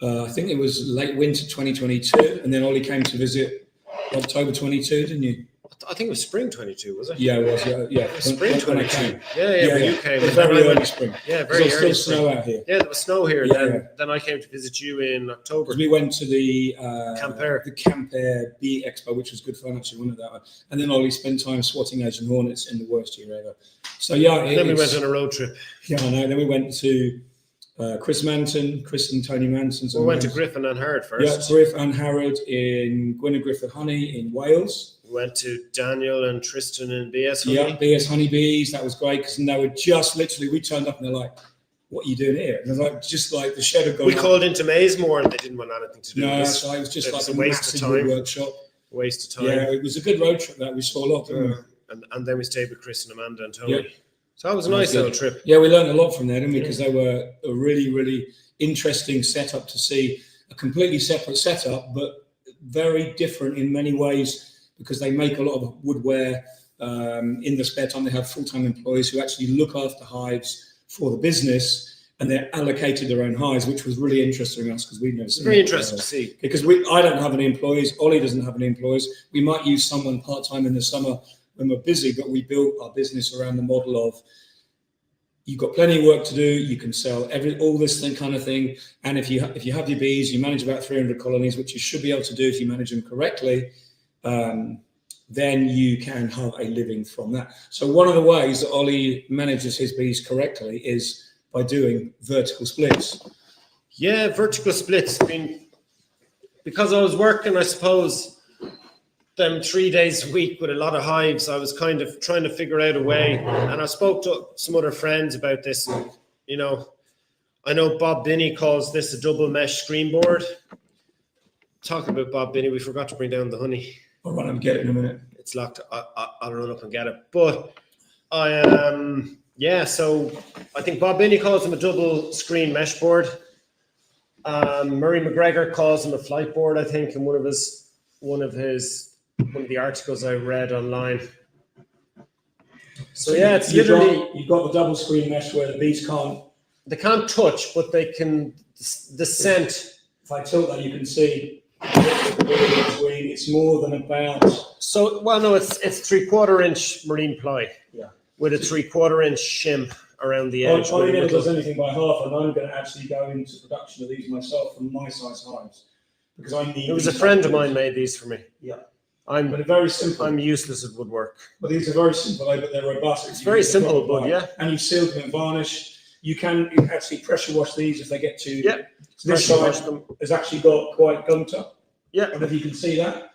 I think it was late winter 2022, and then Ollie came to visit October 22, didn't you? I think it was spring 22, was it? Yeah, it was. Yeah. Spring 22. Yeah. When you came. It was very early spring. Yeah, very early. Still snow out here. Yeah, there was snow here. Then I came to visit you in October. We went to the Camper Bee Expo, which was good fun actually. One of that one. And then Ollie spent time swatting Asian hornets in the worst year ever. So and then we went on a road trip. Yeah, I know. Then we went to Chris and Tony Manson's. We went to Griffin and Harrod first. Yeah, Griff and Harrod in Gwyn and Griffith Honey in Wales. We went to Daniel and Tristan and BS Honey. Yeah, BS Honeybees. That was great because they were just literally, we turned up and they're like, what are you doing here? And they're like, just like the shed had gone. We called into Maysmore and they didn't want anything to do with us. No, so it was just like a waste of time. Workshop. Waste of time. Yeah, it was a good road trip that we saw a lot, didn't we? And then we stayed with Chris and Amanda and Tony. Yeah. So that was a nice little trip. Yeah, we learned a lot from there, didn't we? Because they were a really, really interesting setup to see, a completely separate setup, but very different in many ways because they make a lot of woodware in the spare time. They have full-time employees who actually look after hives for the business, and they're allocated their own hives, which was really interesting to us because we've never seen. Very interesting to see. Because I don't have any employees. Ollie doesn't have any employees. We might use someone part-time in the summer when we're busy, but we built our business around the model of you've got plenty of work to do, you can sell all this kind of thing, and if you have your bees, you manage about 300 colonies, which you should be able to do if you manage them correctly, then you can have a living from that. So one of the ways that Ollie manages his bees correctly is by doing vertical splits. Yeah, vertical splits. I mean, because I was working, I suppose, them 3 days a week with a lot of hives, I was kind of trying to figure out a way. And I spoke to some other friends about this. And, I know Bob Binney calls this a double mesh screen board. Talking about Bob Binney, we forgot to bring down the honey. I'll run and get it in a minute. It's locked. I'll run up and get it. But so I think Bob Binney calls them a double screen mesh board. Murray McGregor calls them a flight board, I think, in one of the articles I read online. So yeah, it's literally you've got the double screen mesh where the bees can't touch, but they can descent. If I tilt that, you can see it's more than about. So it's 3/4 inch marine ply. Yeah. With a 3/4 inch shim around the edge. I never does anything by half, and I'm going to actually go into production of these myself from my size hives because I need. It was a friend of mine made these for me. Yeah. But they're very simple. I'm useless at woodwork. But these are very simple, but they're robust. It's very simple, but yeah. And you've sealed them in varnish. You can actually pressure wash these if they get too. Yeah. This side has actually got quite gunter. Yeah. I don't know if you can see that.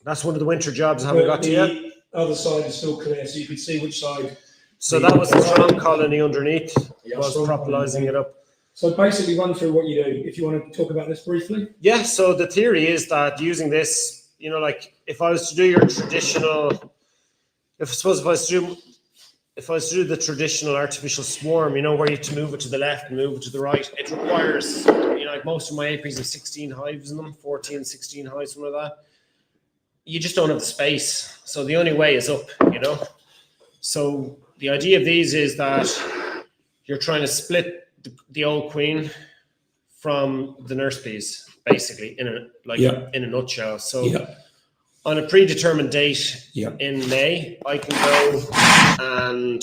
That's one of the winter jobs I haven't got to yet. The other side is still clear, so you can see which side. So that was the strong colony underneath. Yeah, was propolising it up. So basically run through what you do, if you want to talk about this briefly. Yeah, so the theory is that using this, you know, like if I was to do your traditional, if I was to do the traditional artificial swarm, you know, where you have to move it to the left and move it to the right, it requires, you know, like most of my apiaries have 16 hives in them, 14, 16 hives, something like that. You just don't have the space. So the only way is up, you know. So the idea of these is that you're trying to split the old queen from the nurse bees, basically, in a nutshell. So on a predetermined date in May, I can go and,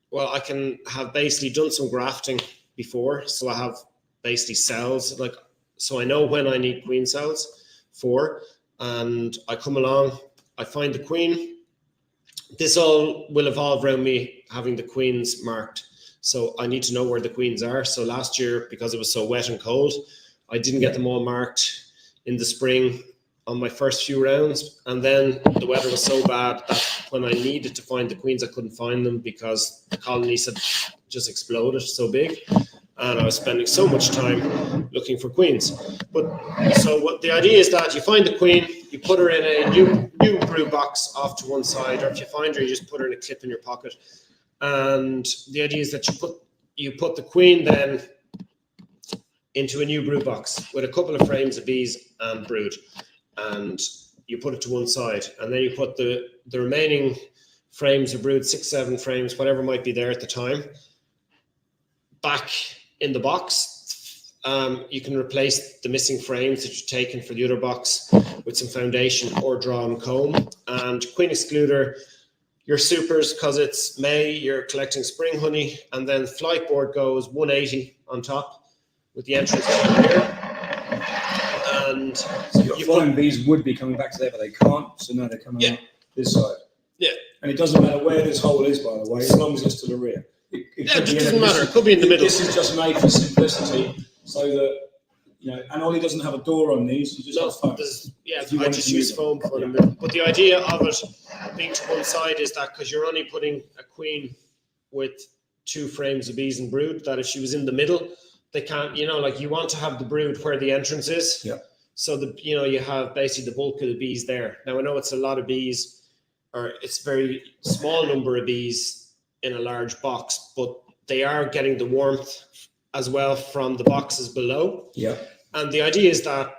well, I can have basically done some grafting before. So I have basically cells, like, so I know when I need queen cells for, and I come along, I find the queen. This all will evolve around me having the queens marked. So I need to know where the queens are. So last year, because it was so wet and cold, I didn't get them all marked in the spring on my first few rounds. And then the weather was so bad that when I needed to find the queens, I couldn't find them because the colonies had just exploded so big. And I was spending so much time looking for queens. But so what the idea is that you find the queen, you put her in a new brood box off to one side, or if you find her, you just put her in a clip in your pocket. And the idea is that you put the queen then into a new brood box with a couple of frames of bees and brood, and you put it to one side, and then you put the remaining frames of brood, 6, 7 frames, whatever might be there at the time, back in the box. You can replace the missing frames that you've taken for the other box with some foundation or drawn comb and queen excluder. Your supers, because it's May, you're collecting spring honey, and then flight board goes 180 on top with the entrance down here. And so your flying bees would be coming back to there, but they can't, so now they're coming out this side. Yeah. And it doesn't matter where this hole is, by the way, as long as it's to the rear. It just doesn't matter. It could be in the middle. This is just made for simplicity, so that, you know, and Ollie doesn't have a door on these. You just have foam. I just use foam for them. But the idea of it being to one side is that because you're only putting a queen with 2 frames of bees and brood, that if she was in the middle, they can't, you know, like you want to have the brood where the entrance is. Yeah. So you know, you have basically the bulk of the bees there. Now I know it's a lot of bees, or it's very small number of bees in a large box, but they are getting the warmth as well from the boxes below. Yeah. And the idea is that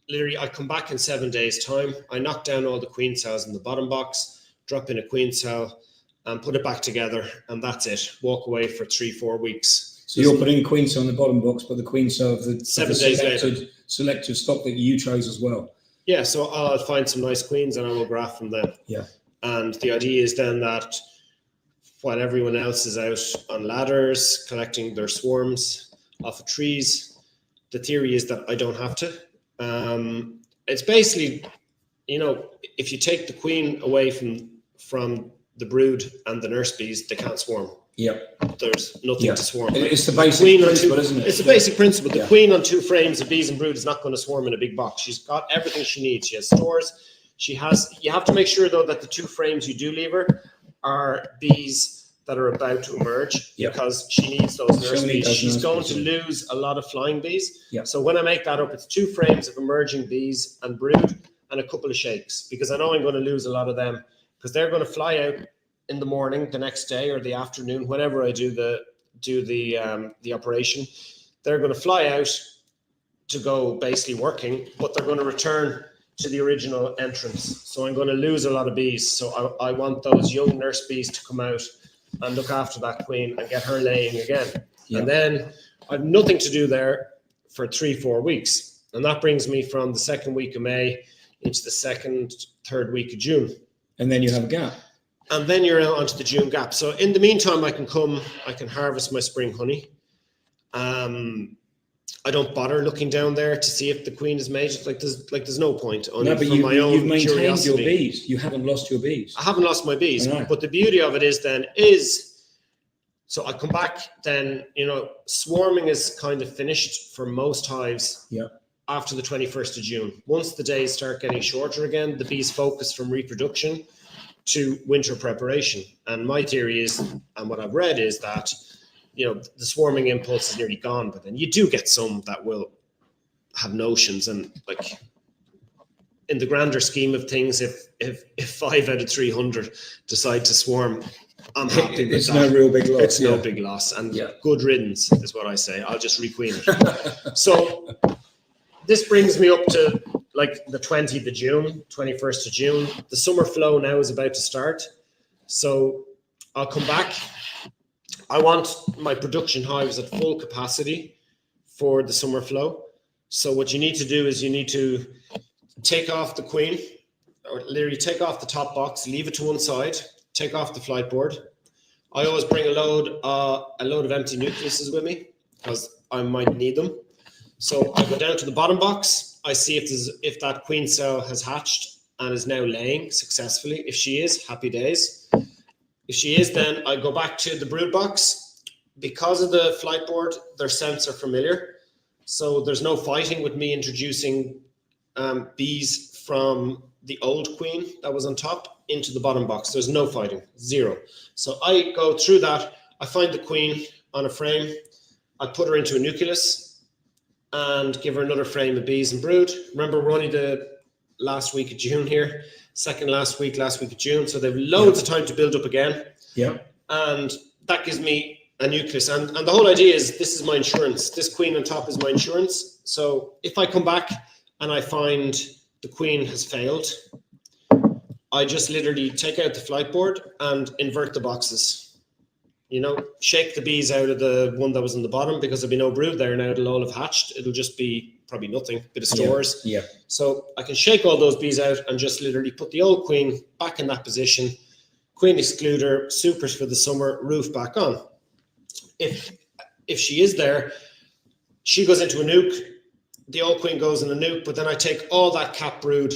literally I come back in 7 days' time, I knock down all the queen cells in the bottom box, drop in a queen cell and put it back together, and that's it. Walk away for 3-4 weeks. So you're putting a queen cell in the bottom box, but the queen cell of the 7 days later. Selective stock that you chose as well. Yeah, so I'll find some nice queens and I will graft from them. Yeah. And the idea is then that while everyone else is out on ladders collecting their swarms off of trees, the theory is that I don't have to. It's basically, you know, if you take the queen away from the brood and the nurse bees, they can't swarm. Yeah. There's nothing to swarm. It's the basic principle, isn't it? It's the basic principle. The queen on 2 frames of bees and brood is not going to swarm in a big box. She's got everything she needs. She has stores. You have to make sure though that the 2 frames you do leave her are bees that are about to emerge, because she needs those nurse bees. She's going to lose a lot of flying bees. Yeah. So when I make that up, it's 2 frames of emerging bees and brood and a couple of shakes, because I know I'm going to lose a lot of them because they're going to fly out in the morning, the next day, or the afternoon, whenever I do the operation. They're going to fly out to go basically working, but they're going to return to the original entrance. So I'm going to lose a lot of bees. So I want those young nurse bees to come out and look after that queen and get her laying again. Yeah. And then I've nothing to do there for 3-4 weeks. And that brings me from the 2nd week of May into the 2nd, 3rd week of June. And then you have a gap. And then you're out onto the June gap. So in the meantime, I can harvest my spring honey. I don't bother looking down there to see if the queen is mated. There's no point. Only no, but you've maintained your bees. You haven't lost your bees. I haven't lost my bees. But the beauty of it is so I come back then, you know, swarming is kind of finished for most hives. Yeah. after the 21st of June. Once the days start getting shorter again, the bees focus from reproduction to winter preparation. And my theory is, and what I've read is that, the swarming impulse is nearly gone, but then you do get some that will have notions. And like in the grander scheme of things, if 5 out of 300 decide to swarm, I'm happy with it's that. No real big loss. It's no big loss. And good riddance is what I say. I'll just requeen it. So this brings me up to like the 20th of June, 21st of June. The summer flow now is about to start. So I'll come back. I want my production hives at full capacity for the summer flow. So what you need to do is you need to take off the queen, or literally take off the top box, leave it to one side, take off the flight board. I always bring a load of empty nucleuses with me because I might need them. So I go down to the bottom box. I see if that queen cell has hatched and is now laying successfully. If she is, happy days. If she is, then I go back to the brood box. Because of the flight board, their scents are familiar. So there's no fighting with me introducing bees from the old queen that was on top into the bottom box. There's no fighting, zero. So I go through that. I find the queen on a frame. I put her into a nucleus and give her another frame of bees and brood. Remember, we're only the last week of June here. Second last week of June. So they've loads of time to build up again. Yeah. And that gives me a nucleus. And the whole idea is this is my insurance. This queen on top is my insurance. So if I come back and I find the queen has failed, I just literally take out the flight board and invert the boxes. Shake the bees out of the one that was in the bottom because there'll be no brood there now. It'll all have hatched. It'll just be probably nothing, bit of stores. Yeah. So I can shake all those bees out and just literally put the old queen back in that position. Queen excluder, supers for the summer, roof back on. If she is there, she goes into a nuke. The old queen goes in a nuke, but then I take all that cap brood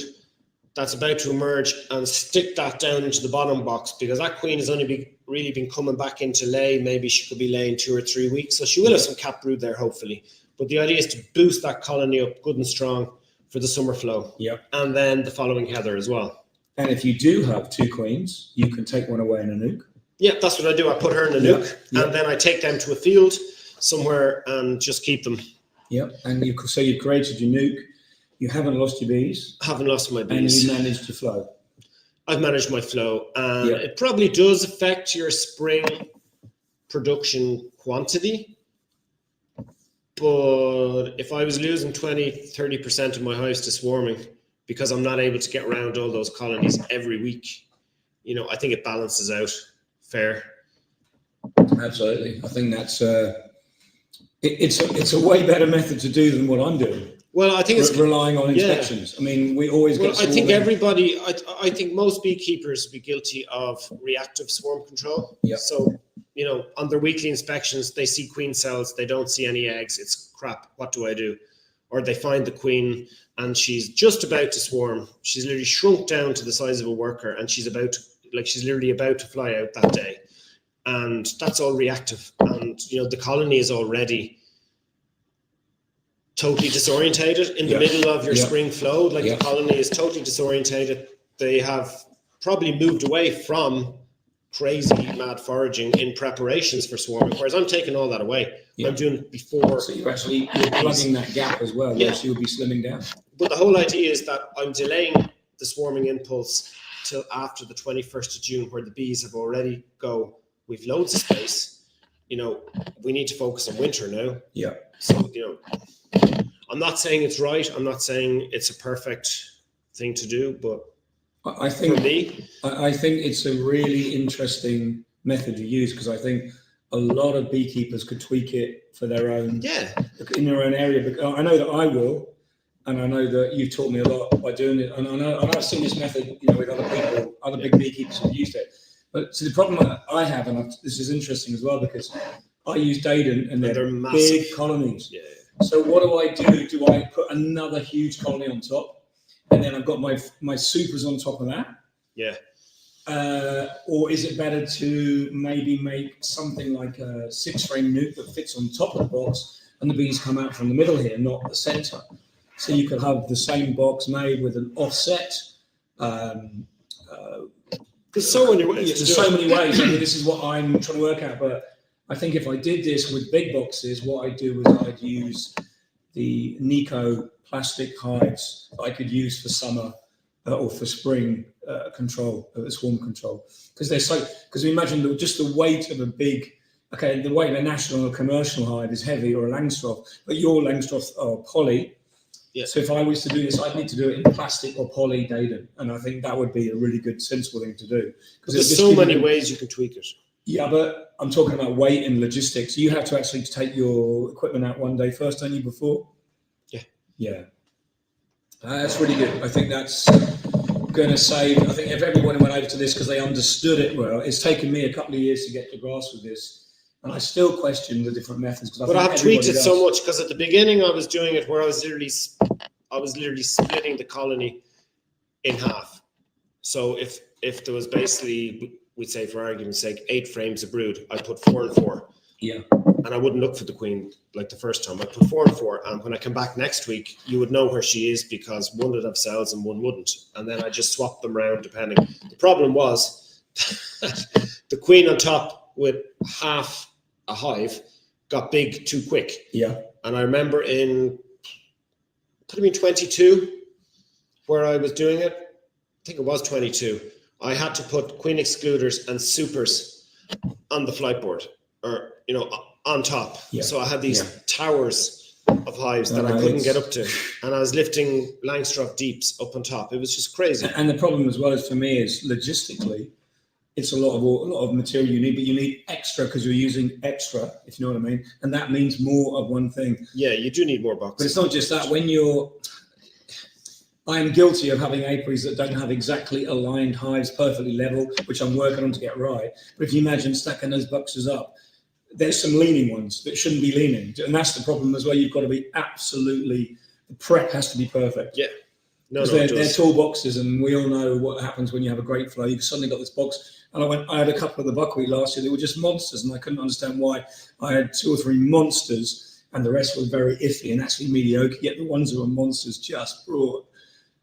that's about to emerge and stick that down into the bottom box because that queen has only really been coming back into lay. Maybe she could be laying 2 or 3 weeks. So she will have some cap brood there, hopefully. But the idea is to boost that colony up good and strong for the summer flow. Yeah. And then the following heather as well. And if you do have 2 queens, you can take one away in a nuke. Yeah, that's what I do. I put her in a nuke and then I take them to a field somewhere and just keep them. Yeah. And so you've created your nuke. You haven't lost your bees. Haven't lost my bees. And you managed your flow. I've managed my flow. And it probably does affect your spring production quantity. But if I was losing 20-30% of my hives to swarming because I'm not able to get around all those colonies every week, I think it balances out fair. Absolutely. I think that's it's a way better method to do than what I'm doing. Well, I think it's relying on inspections. I mean, we always get. I think everybody. I think most beekeepers be guilty of reactive swarm control. Yeah. So on their weekly inspections, they see queen cells. They don't see any eggs. It's crap. What do I do? Or they find the queen and she's just about to swarm. She's literally shrunk down to the size of a worker, and she's literally about to fly out that day, and that's all reactive. And the colony is already totally disorientated in the middle of your spring flow. The colony is totally disorientated. They have probably moved away from crazy mad foraging in preparations for swarming, whereas I'm taking all that away. I'm doing it before. So you're plugging that gap as well. So you'll be slimming down. But the whole idea is that I'm delaying the swarming impulse till after the 21st of June, where the bees have already we've loads of space. We need to focus on winter now. Yeah. So, I'm not saying it's right. I'm not saying it's a perfect thing to do, but I think for me, I think it's a really interesting method to use because I think a lot of beekeepers could tweak it for their own, in their own area. But I know that I will, and I know that you've taught me a lot by doing it. And I've seen this method, with other people, other big beekeepers who've used it. But so the problem that I have, and this is interesting as well, because I use Daden and they're big colonies. Yeah. So what do? Do I put another huge colony on top, and then I've got my supers on top of that? Yeah. Or is it better to maybe make something like a 6-frame nuke that fits on top of the box, and the bees come out from the middle here, not the center? So you could have the same box made with an offset. There's so many ways. There's so many ways. I mean, this is what I'm trying to work out. But I think if I did this with big boxes, what I'd do is I'd use the Nico plastic hives that I could use for summer or for spring control, swarm control, because we imagine just the weight of a big. Okay, the weight of a national or commercial hive is heavy, or a Langstroth, but your Langstroths are poly. Yeah. So if I was to do this, I'd need to do it in plastic or poly datum, and I think that would be a really good, sensible thing to do. Because there's so many ways you can tweak it. Yeah, but I'm talking about weight and logistics. You have to actually take your equipment out one day first, don't you? Before. Yeah. Yeah. That's really good. I think that's going to save. I think if everyone went over to this because they understood it well, it's taken me a couple of years to get to grasp with this. And I still question the different methods. But I've tweaked it so much because at the beginning I was doing it where I was literally splitting the colony in half. So if there was basically, we'd say for argument's sake, 8 frames of brood, I put 4 and 4. Yeah. And I wouldn't look for the queen like the first time. I put 4 and 4, and when I come back next week, you would know where she is because one would have cells and one wouldn't. And then I just swapped them around depending. The problem was that the queen on top with half a hive got big too quick. Yeah. And I remember could have been 22 where I was doing it. I think it was 22. I had to put queen excluders and supers on the flight board, or on top. Yeah. So I had these towers of hives that I couldn't get up to, and I was lifting Langstroth deeps up on top. It was just crazy. And the problem as well as for me is logistically, it's a lot of material you need, but you need extra because you're using extra, if you know what I mean. And that means more of one thing. Yeah, you do need more boxes. But it's not just that. I am guilty of having apiaries that don't have exactly aligned hives perfectly level, which I'm working on to get right. But if you imagine stacking those boxes up, there's some leaning ones that shouldn't be leaning. And that's the problem as well. You've got to be the prep has to be perfect. Yeah. They're tall boxes, and we all know what happens when you have a great flow. You've suddenly got this box. And I had a couple of the buckwheat last year. They were just monsters, and I couldn't understand why. I had 2 or 3 monsters, and the rest was very iffy and actually mediocre. Yet the ones that were monsters just brought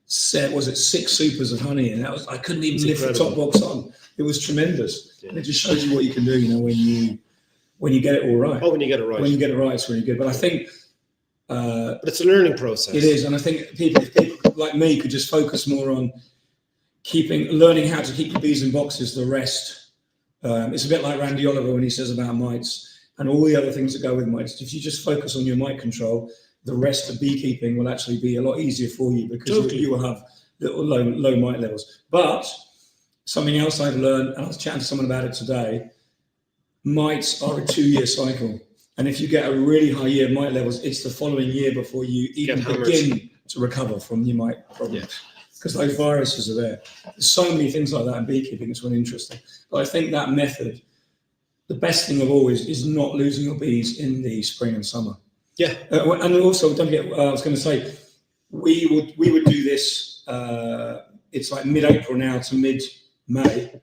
6 supers of honey, and I couldn't even lift the top box on. It was tremendous. Yeah. And it just shows you what you can do, when you get it all right. Oh, when you get it right. When you get it right, it's really good. But I think. But it's a learning process. It is, and I think if people like me could just focus more on learning how to keep the bees in boxes. The rest, it's a bit like Randy Oliver when he says about mites and all the other things that go with mites. If you just focus on your mite control, the rest of beekeeping will actually be a lot easier for you because you will have little low mite levels. But something else I've learned, and I was chatting to someone about it today, mites are a 2-year cycle. And if you get a really high year of mite levels, it's the following year before you even begin to recover from your mite problems. Because those viruses are there. There's so many things like that in beekeeping. It's really interesting. But I think that method, the best thing of all is not losing your bees in the spring and summer. Yeah. And also, don't forget, I was going to say, we would do this, it's like mid-April now to mid-May,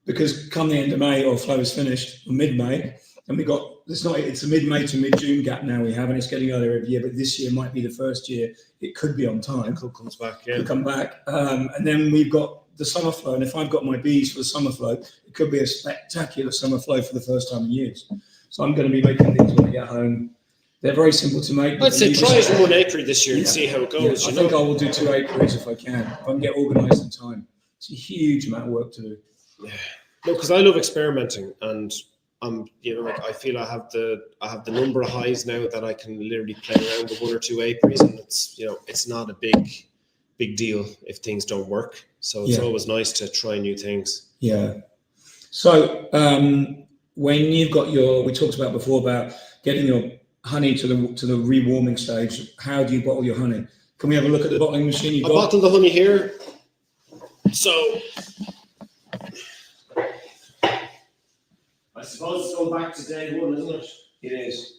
because come the end of May, or flow is finished, or mid-May, and it's a mid-May to mid-June gap now we have, and it's getting earlier every year, but this year might be the first year it could be on time. It comes back, Could come back. And then we've got the summer flow, and if I've got my bees for the summer flow, it could be a spectacular summer flow for the first time in years. So I'm going to be making these when I get home. They're very simple to make. I'd say try it in 1 apiary this year and see how it goes. I think I will do 2 apiaries if I can I can get organised in time. It's a huge amount of work to do. Yeah. No, because I love experimenting, and I feel I have the number of hives now that I can literally play around with 1 or 2 apiaries, and it's not a big deal if things don't work. So it's always nice to try new things. Yeah. So when you've got we talked about before about getting your honey to the rewarming stage, how do you bottle your honey? Can we have a look at the bottling machine? I bottle the honey here. So I suppose it's going back to day 1, isn't it? It is.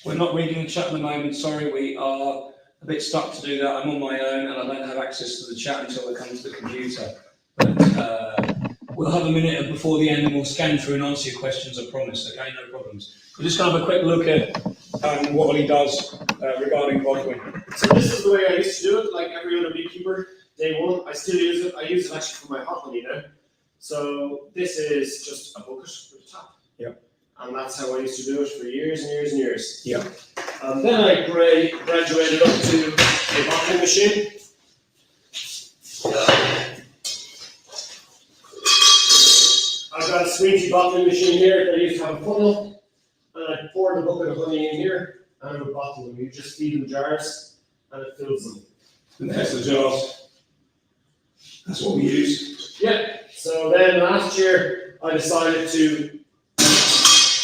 We're not reading the chat at the moment. Sorry, we are a bit stuck to do that. I'm on my own and I don't have access to the chat until I come to the computer. But We'll have a minute before the end and we'll scan through and answer your questions, I promise, okay? No problems. We're just going to have a quick look at what Ollie does regarding bottling. So this is the way I used to do it, like every other beekeeper. Day one, I still use it. I use it actually for my hot honey now. So this is just a bucket with a tap. Yeah. And that's how I used to do it for years and years and years. Yeah. And then I graduated up to a bottling machine. I've got a squeegee bottling machine here that used to have a funnel, and I pour the bucket of honey in here, and I would bottle them. You just feed them jars, and it fills them. And there's the jars. That's what we use. Yeah. So then last year, I decided to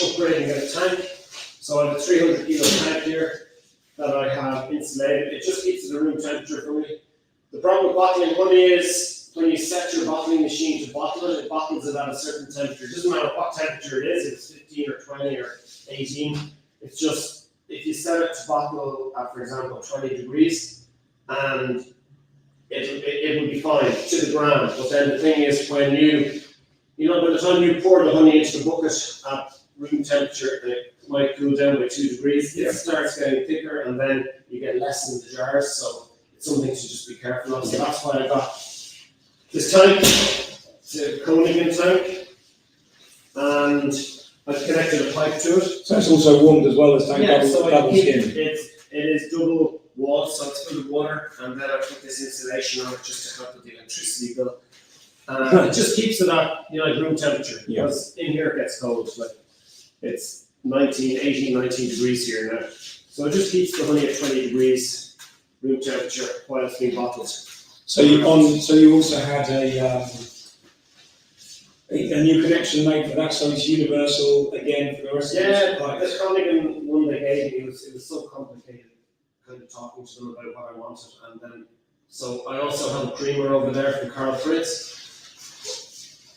upgrade and get a tank. So I have a 300 kilo tank here that I have insulated. It just keeps it at room temperature for me. The problem with bottling honey is when you set your bottling machine to bottle it, it bottles it at a certain temperature. It doesn't matter what temperature it is, if it's 15 or 20 or 18. It's just, if you set it to bottle at, for example, 20 degrees, and it will be fine to the ground. But then the thing is, when by the time you pour the honey into the bucket at room temperature, it might cool down by 2 degrees. It starts getting thicker, and then you get less in the jars. So it's something to just be careful of. So that's why I got this tank. It's a Koenigen tank, and I've connected a pipe to it. So it's also warmed as well as tank double skin. It is double walled, so it's full of water, and then I put this insulation on it just to help with the electricity bill. It just keeps it at room temperature, because in here it gets cold. Like it's 18, 19 degrees here now. So it just keeps the honey at 20 degrees room temperature while it's being bottled. So you also had a new connection made for that, so it's universal again for the rest of the this Koenigen one they gave me, it was so complicated kind of talking to them about what I wanted, and then so I also have a creamer over there from Carl Fritz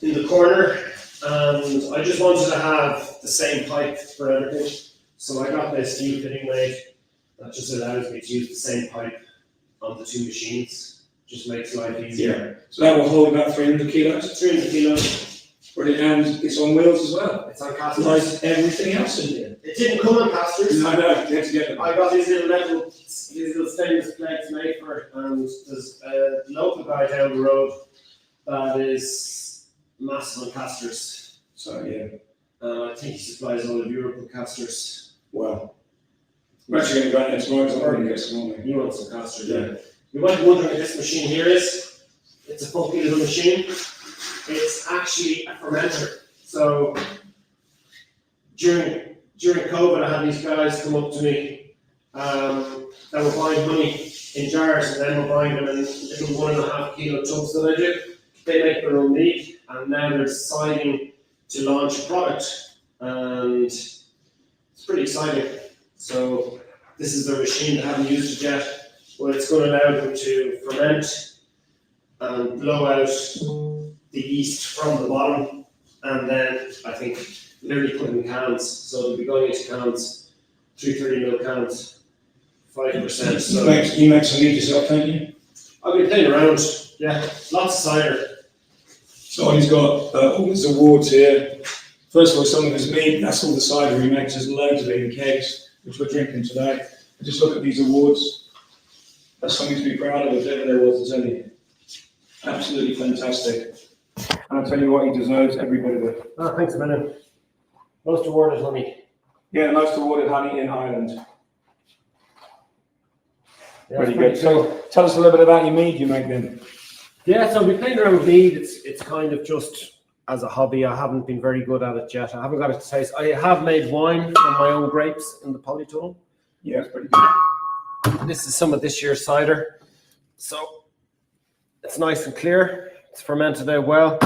in the corner, and I just wanted to have the same pipe for everything. So I got this new fitting made that just allows me to use the same pipe on the two machines. Just makes life easier. Yeah. So that will hold about 300 kilos? 300 kilos. Brilliant. And it's on wheels as well? It's on casters. Like everything else in here? It didn't come on casters. No, you had to get them. I got these little stainless plates made for it, and there's a local guy down the road that is massive on casters. So, yeah. I think he supplies all of Europe with casters. Wow. We're actually going to go out there tomorrow because I'm already get some on me. You want some casters, yeah. You might be wondering what this machine here is. It's a funky little machine. It's actually a fermenter. So during COVID, I had these guys come up to me that were buying honey in jars, and then we're buying them in little 1.5 kilo tubs that I do. They make their own mead, and now they're deciding to launch a product, and it's pretty exciting. So this is their machine. They haven't used it yet. Well, it's going to allow them to ferment and blow out the yeast from the bottom, and then I think literally put in cans. So they'll be going into cans, 330 ml cans, 5%. So you make some mead yourself, don't you? I've been playing around. Yeah, lots of cider. So he's got all his awards here. First of all, some of his mead. That's all the cider he makes. There's loads of it in kegs, which we're drinking today. Just look at these awards. That's something to be proud of, if ever there was, to tell you. Absolutely fantastic. And I'll tell you what, he deserves every bit of it. Oh, thanks a minute. Most awarded honey. Yeah, the most awarded honey in Ireland. Yeah, pretty good. So tell us a little bit about your mead you make then. Yeah, so we played around with mead. It's kind of just as a hobby. I haven't been very good at it yet. I haven't got it to taste. I have made wine from my own grapes in the polytunnel. Yeah, it's pretty good. This is some of this year's cider. So it's nice and clear. It's fermented out well.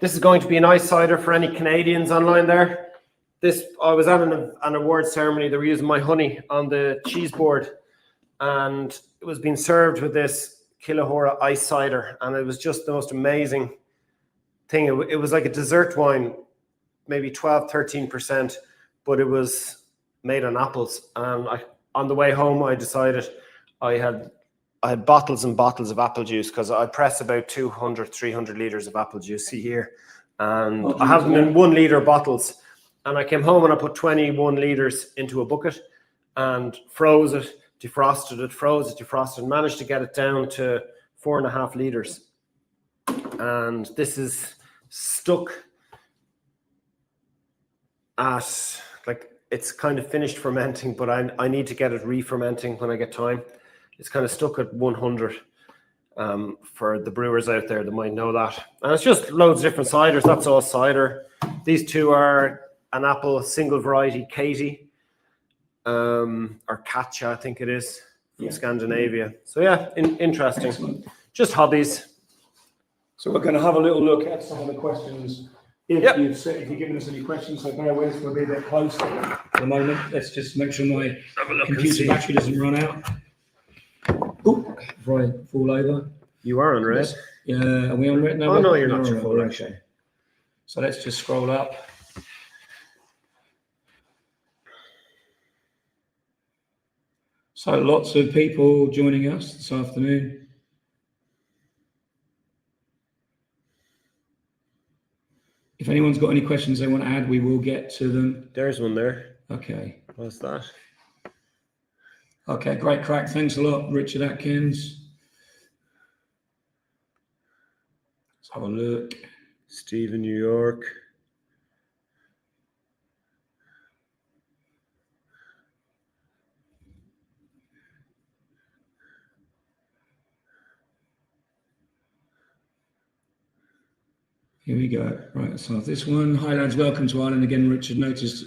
This is going to be a nice cider for any Canadians online there. I was at an award ceremony. They were using my honey on the cheese board, and it was being served with this Kilahora ice cider, and it was just the most amazing thing. It was like a dessert wine, maybe 12-13%, but it was made on apples. And on the way home, I decided I had bottles and bottles of apple juice, because I press about 200-300 liters of apple juice here, and I have them in 1 litre bottles. And I came home and I put 21 litres into a bucket and froze it, defrosted it, defrosted, managed to get it down to 4.5 litres. And this is stuck at, like, it's kind of finished fermenting, but I need to get it re-fermenting when I get time. It's kind of stuck at 100 for the brewers out there that might know that. And it's just loads of different ciders. That's all cider. These two are an apple single variety Katie, or Katja, I think it is, from Scandinavia. So yeah, interesting. Excellent. Just hobbies. So we're going to have a little look at some of the questions. If you've given us any questions, so bear with us, we'll be a bit close at the moment. Let's just make sure my computer battery doesn't run out. Oh, before I fall over. You are on red. Yeah, are we on red now? Oh no, you're not. You're full, actually. So let's just scroll up. So lots of people joining us this afternoon. If anyone's got any questions they want to add, we will get to them. There's one there. Okay. What's that? Okay, great crack. Thanks a lot, Richard Atkins. Let's have a look. Steve in New York. Here we go. Right, so this one. Hi lads, welcome to Ireland again. Richard, noticed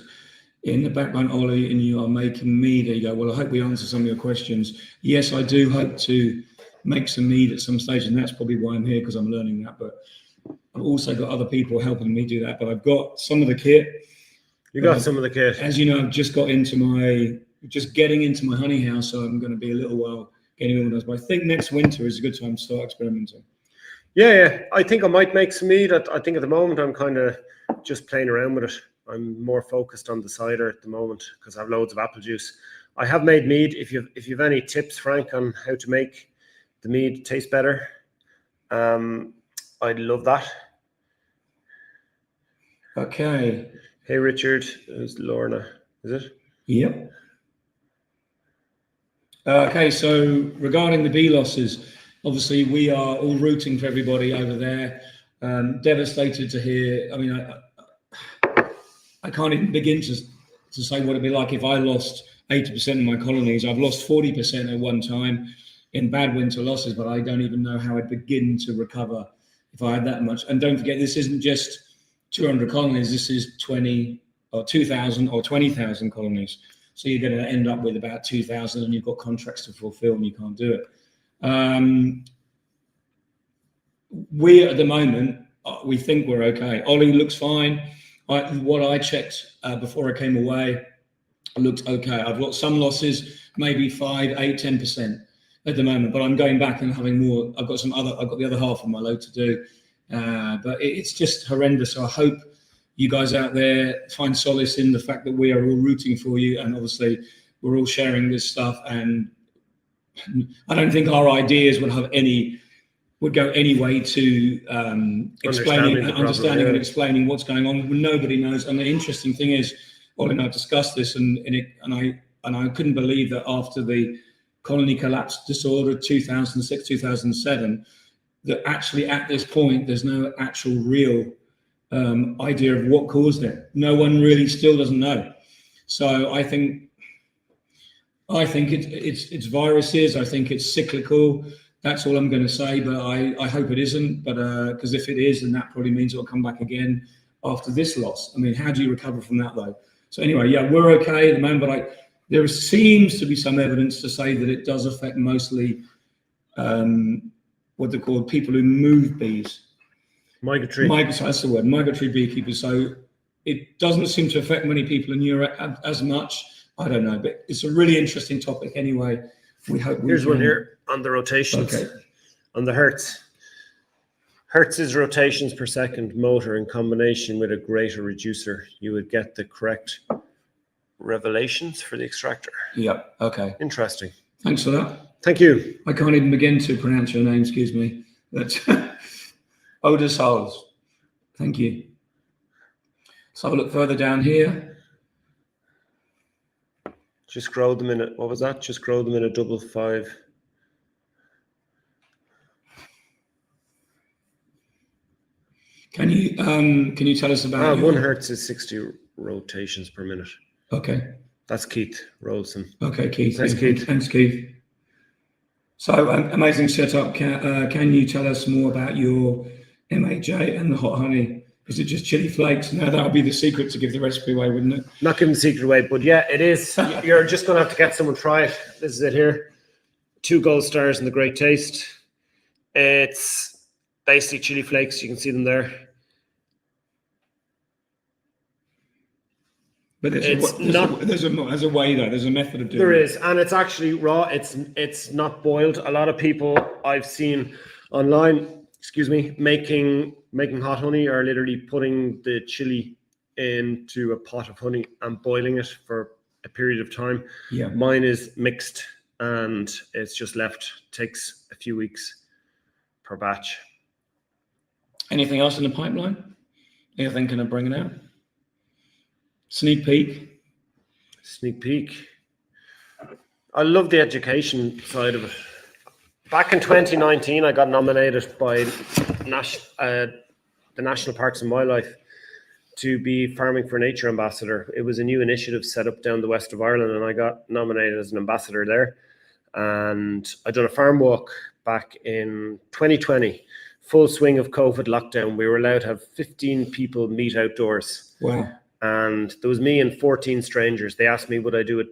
in the background, Ollie, and you are making mead. There you go. Well, I hope we answer some of your questions. Yes, I do hope to make some mead at some stage, and that's probably why I'm here, because I'm learning that. But I've also got other people helping me do that. But I've got some of the kit. You got some of the kit. As you know, I've just got into getting into my honey house, so I'm going to be a little while getting organised. But I think next winter is a good time to start experimenting. Yeah. I think I might make some mead. I think at the moment I'm kind of just playing around with it. I'm more focused on the cider at the moment because I have loads of apple juice. I have made mead. If you've any tips, Frank, on how to make the mead taste better, I'd love that. Okay. Hey, Richard. It's Lorna. Is it? Yep. Okay, so regarding the bee losses, obviously we are all rooting for everybody over there. Devastated to hear. I mean, I can't even begin to say what it'd be like if I lost 80% of my colonies. I've lost 40% at one time in bad winter losses, but I don't even know how I'd begin to recover if I had that much. And don't forget, this isn't just 200 colonies. This is 20 or 2,000 or 20,000 colonies. So you're going to end up with about 2,000 and you've got contracts to fulfill and you can't do it. We, at the moment, we think we're okay. Ollie looks fine. What I checked before I came away looked okay. I've got some losses, maybe 5, 8, 10% at the moment, but I'm going back and having more. I've got the other half of my load to do, but it's just horrendous. So I hope you guys out there find solace in the fact that we are all rooting for you, and obviously we're all sharing this stuff. And I don't think our ideas would go any way to understanding and explaining what's going on. Nobody knows. And the interesting thing is, Ollie and I discussed this, and I couldn't believe that after the colony collapse disorder 2006, 2007, that actually at this point there's no actual real idea of what caused it. No one really still doesn't know. So I think it's viruses. I think it's cyclical. That's all I'm going to say, but I hope it isn't. But because if it is, then that probably means it'll come back again after this loss. I mean, how do you recover from that though? So anyway, yeah, we're okay at the moment, but there seems to be some evidence to say that it does affect mostly what they're called people who move bees. Migratory. That's the word, migratory beekeepers. So it doesn't seem to affect many people in Europe as much. I don't know, but it's a really interesting topic anyway. We hope. Here's one here on the rotations. Okay. On the hertz. Hertz is rotations per second motor in combination with a greater reducer. You would get the correct revelations for the extractor. Yeah. Okay. Interesting. Thanks for that. Thank you. I can't even begin to pronounce your name. Excuse me. That's Ollys Farm. Thank you. So I'll look further down here. Just grow them in a, what was that? Just grow them in a 5. Can you tell us about 1 hertz is 60 rotations per minute. Okay. That's Keith Rolson. Okay, Keith. Thanks, Keith. Thanks, Keith. So amazing setup. Can you tell us more about your MHA and the hot honey? Is it just chili flakes? No, that would be the secret to give the recipe away, wouldn't it? Not giving the secret away, but yeah, it is. You're just going to have to get someone to try it. This is it here. 2 gold stars and the great taste. It's basically chili flakes. You can see them there. But there's a way though. There's a method of doing it. There is, and it's actually raw. It's not boiled. A lot of people I've seen online, making hot honey are literally putting the chili into a pot of honey and boiling it for a period of time. Yeah. Mine is mixed and it's just left. Takes a few weeks per batch. Anything else in the pipeline? You're thinking of bringing out? Sneak peek. I love the education side of it. Back in 2019, I got nominated by the National Parks and Wildlife to be Farming for Nature ambassador. It was a new initiative set up down the west of Ireland, and I got nominated as an ambassador there. And I done a farm walk back in 2020, full swing of COVID lockdown. We were allowed to have 15 people meet outdoors. Wow. And there was me and 14 strangers. They asked me, would I do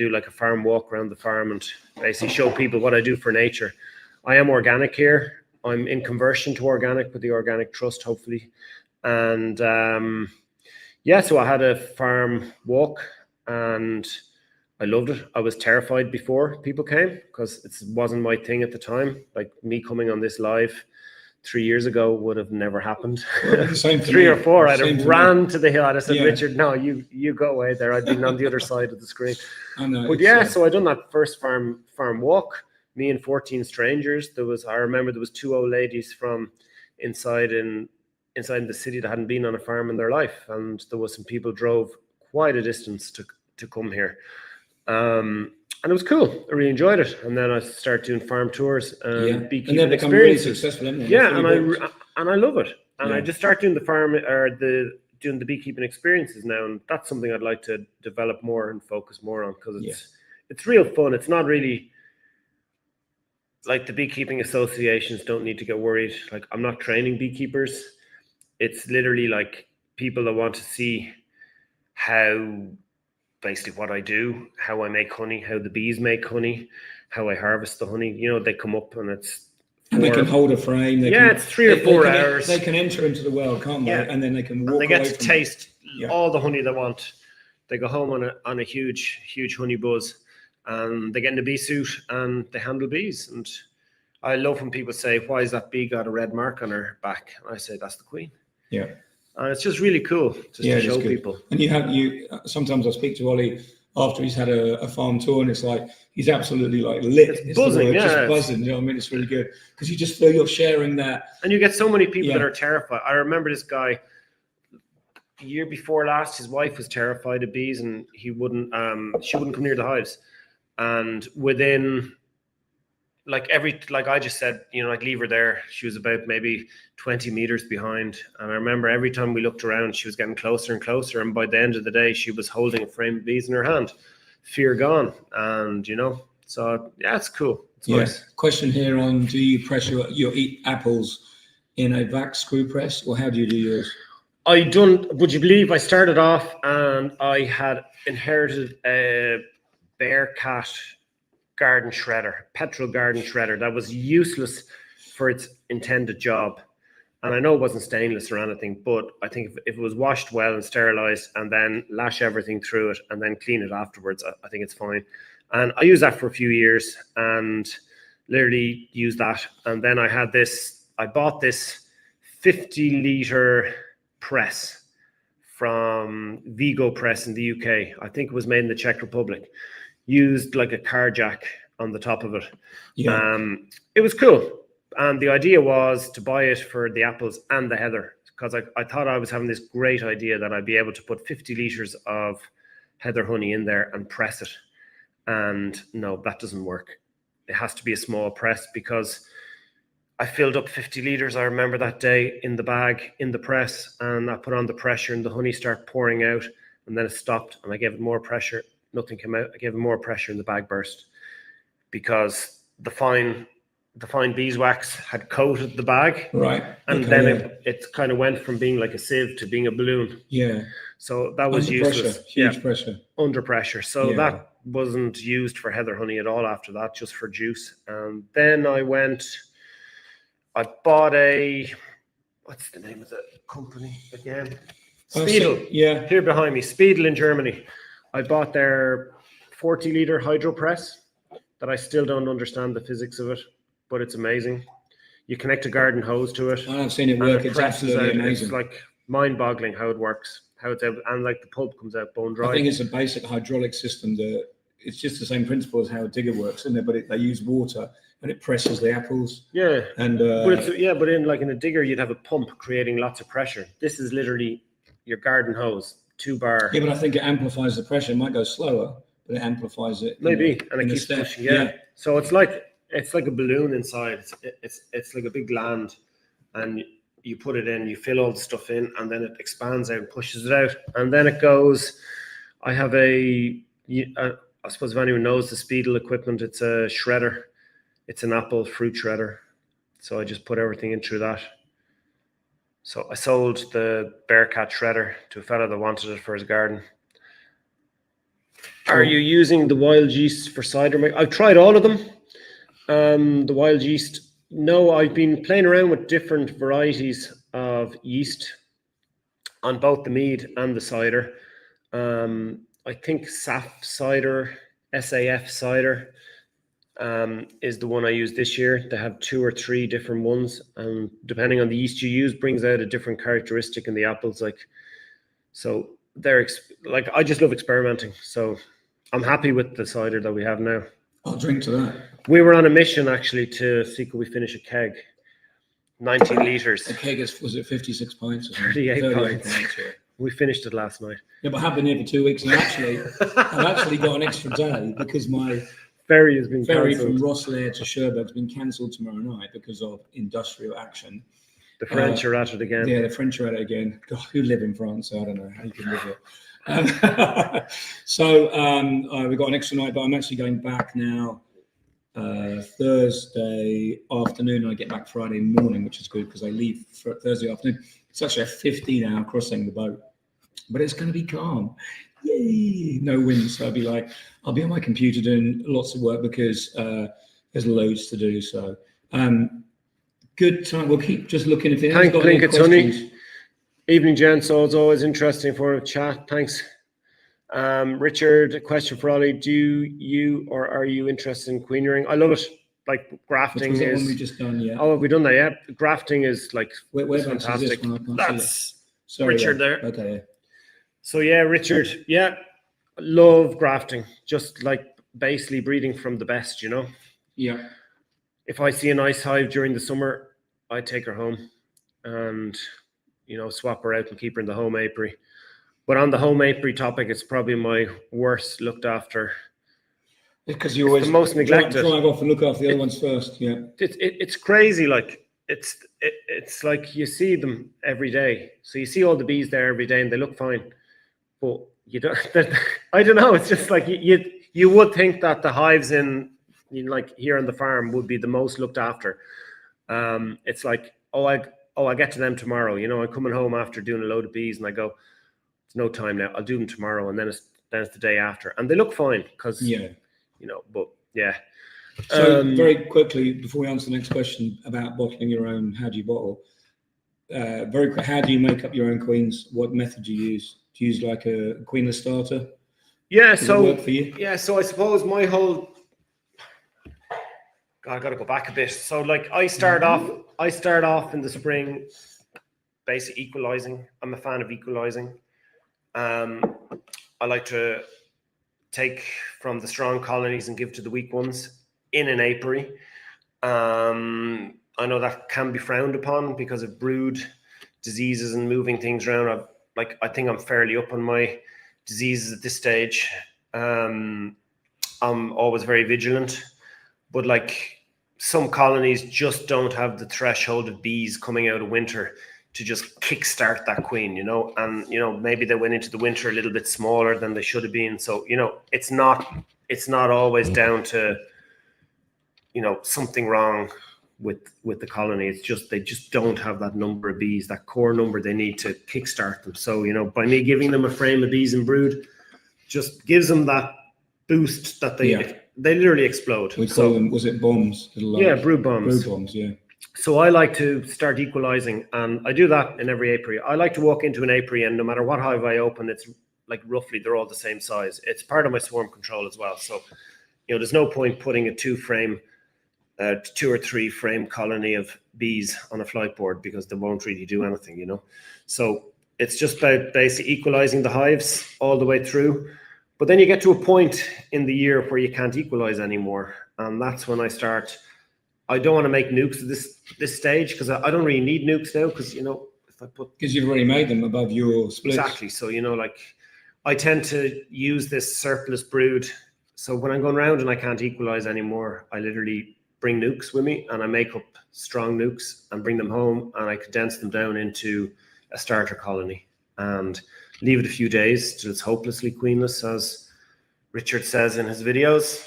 like a farm walk around the farm and basically show people what I do for nature. I am organic here. I'm in conversion to organic with the Organic Trust, hopefully. And so I had a farm walk and I loved it. I was terrified before people came because it wasn't my thing at the time. Like me coming on this live 3 years ago would have never happened. Well, same 3 or 4, I'd have ran to the hill. I'd have said, Yeah. Richard, no, you go away there. I'd been on the other side of the screen. I know. But yeah, so I done that first farm walk. Me and 14 strangers. I remember there was 2 old ladies from inside in the city that hadn't been on a farm in their life, and there was some people drove quite a distance to come here. And it was cool. I really enjoyed it. And then I started doing farm tours and beekeeping and become experiences. really successful, haven't they? Yeah, and I love it. And Yeah. I just started doing the farm or doing the beekeeping experiences now, and that's something I'd like to develop more and focus more on because it's real fun. It's not really like the beekeeping associations don't need to get worried. Like I'm not training beekeepers. It's literally like people that want to see how basically what I do, how I make honey, how the bees make honey, how I harvest the honey. You know, they come up and and they can hold a frame. It's 3 or 4 hours. They can enter into the world, can't they? Yeah. And then they can walk. And they get away to from taste Yeah. all the honey they want. They go home on a huge honey buzz, and they get in a bee suit and they handle bees. And I love when people say, "Why has that bee got a red mark on her back?" And I say, "That's the queen." Yeah. And it's just really cool to show people. And you sometimes I speak to Ollie after he's had a farm tour, and it's like he's absolutely like lit. It's buzzing, just buzzing. You know what I mean? It's really good because you just feel you're sharing that. And you get so many people that are terrified. I remember this guy the year before last. His wife was terrified of bees, and she wouldn't come near the hives. And within I just said, leave her there. She was about maybe 20 meters behind. And I remember every time we looked around, she was getting closer and closer. And by the end of the day, she was holding a frame of bees in her hand. Fear gone. And, so yeah, it's cool. It's nice. Question here on, do you press your apples in a vac screw press, or how do you do yours? Would you believe I started off and I had inherited a Bearcat garden shredder, petrol garden shredder that was useless for its intended job. And I know it wasn't stainless or anything, but I think if it was washed well and sterilized and then lash everything through it and then clean it afterwards, I think it's fine. And I used that for a few years and literally used that. And then I bought this 50-liter press from Vigo Press in the UK. I think it was made in the Czech Republic. Used like a car jack on the top of it. Yeah. It was cool. And the idea was to buy it for the apples and the heather because I thought I was having this great idea that I'd be able to put 50 litres of heather honey in there and press it. And no, that doesn't work. It has to be a small press, because I filled up 50 litres, I remember that day, in the bag, in the press, and I put on the pressure and the honey started pouring out, and then it stopped, and I gave it more pressure, nothing came out. I gave it more pressure and the bag burst, because the fine beeswax had coated the bag. Right. And Okay, then it kind of went from being like a sieve to being a balloon. Yeah. So that was Under useless. pressure, huge pressure. Under pressure. So Yeah. that wasn't used for heather honey at all after that, just for juice. And then I bought what's the name of the company again? Speedle. Yeah. Here behind me, Speedle in Germany. I bought their 40-litre hydro press that I still don't understand the physics of it, but it's amazing. You connect a garden hose to it. I've seen it work. It's absolutely amazing. It's like mind-boggling how it works, how it's able, and like the pulp comes out bone dry. I think it's a basic hydraulic system that it's just the same principle as how a digger works, isn't it? But they use water and it presses the apples. Yeah. And but in a digger you'd have a pump creating lots of pressure. This is literally your garden hose, 2-bar. Yeah, but I think it amplifies the pressure. It might go slower, but it amplifies it. Maybe, and it keeps pushing. Yeah. So it's like a balloon inside. It's like a big gland, and you put it in, you fill all the stuff in, and then it expands out and pushes it out, and then it goes. I have I suppose if anyone knows the Speedle equipment, it's a shredder. It's an apple fruit shredder. So I just put everything in through that. So I sold the Bearcat shredder to a fella that wanted it for his garden. Are you using the wild yeast for cider? I've tried all of them. The wild yeast. No, I've been playing around with different varieties of yeast on both the mead and the cider. I think SAF cider, SAF cider, is the one I used this year. They have 2 or 3 different ones, and depending on the yeast you use, brings out a different characteristic in the apples. So they're I just love experimenting. So I'm happy with the cider that we have now. I'll drink to that. We were on a mission actually to see could we finish a keg, 19 litres. A keg was it 56 pints? Or 38 pints. Yeah. We finished it last night. Yeah, but I've been here for 2 weeks, and I've actually got an extra day because my ferry has been ferry cancelled. from Rosslare to Cherbourg has been cancelled tomorrow night because of industrial action. The French are at it again. Yeah, the French are at it again. God, who live in France? So I don't know how you can live here. So we've got an extra night, but I'm actually going back now Thursday afternoon. And I get back Friday morning, which is good because I leave for Thursday afternoon. It's actually a 15-hour crossing the boat, but it's going to be calm. Yay! No wind, so I'll be on my computer doing lots of work because there's loads to do. So good time. We'll keep just looking if anyone's got any questions. Evening, gents. So it's always interesting for a chat. Thanks. Richard, a question for Ollie. Do you or are you interested in queen rearing? I love it. Like grafting is. One we just done, yeah. Oh, have we done that yet? Grafting is like fantastic. Is this That's Richard there. Okay. Yeah. So yeah, Richard. Yeah, love grafting. Just like basically breeding from the best, you know. Yeah. If I see a nice hive during the summer, I take her home and swap her out and keep her in the home apiary. But on the home apiary topic, it's probably my worst looked after. Because you always the most neglected. Drive off and look after the other ones first. Yeah, it's crazy. Like it's like you see them every day. So you see all the bees there every day, and they look fine. But you don't. I don't know. It's just like you would think that the hives in like here on the farm would be the most looked after. It's like I get to them tomorrow. I'm coming home after doing a load of bees, and I go, it's no time now. I'll do them tomorrow, and then it's the day after, and they look fine because but yeah. So very quickly before we answer the next question about bottling your own, how do you bottle? Very quick, how do you make up your own queens? What method do you use? Do you use like a queenless starter? Yeah. Does it work for you? Yeah. So I suppose my whole. God, I got to go back a bit. So like I start off in the spring, basically equalizing. I'm a fan of equalizing. I like to take from the strong colonies and give to the weak ones in an apiary. I know that can be frowned upon because of brood diseases and moving things around. I think I'm fairly up on my diseases at this stage. I'm always very vigilant, but like some colonies just don't have the threshold of bees coming out of winter to just kickstart that queen, you know, and, you know, maybe they went into the winter a little bit smaller than they should have been. So, you know, it's not always down to, you know, something wrong with the colony. It's just, they just don't have that number of bees, that core number they need to kickstart them. So, you know, by me giving them a frame of bees and brood, just gives them that boost that they literally explode. We call them, was it bombs? Yeah, brood bombs. Brood bombs, yeah. So I like to start equalizing, and I do that in every apiary. I like to walk into an apiary, and no matter what hive I open, it's like roughly they're all the same size. It's part of my swarm control as well. So, you know, there's no point putting a 2 or 3 frame colony of bees on a flight board because they won't really do anything, you know. So it's just about basically equalizing the hives all the way through. But then you get to a point in the year where you can't equalize anymore, and that's when I start. I don't want to make nukes at this stage because I don't really need nukes now, because, you know, if I put, because you've already made them above your splits. Exactly. So, you know, like I tend to use this surplus brood. So when I'm going around and I can't equalize anymore, I literally bring nukes with me and I make up strong nukes and bring them home, and I condense them down into a starter colony and leave it a few days till it's hopelessly queenless, as Richard says in his videos.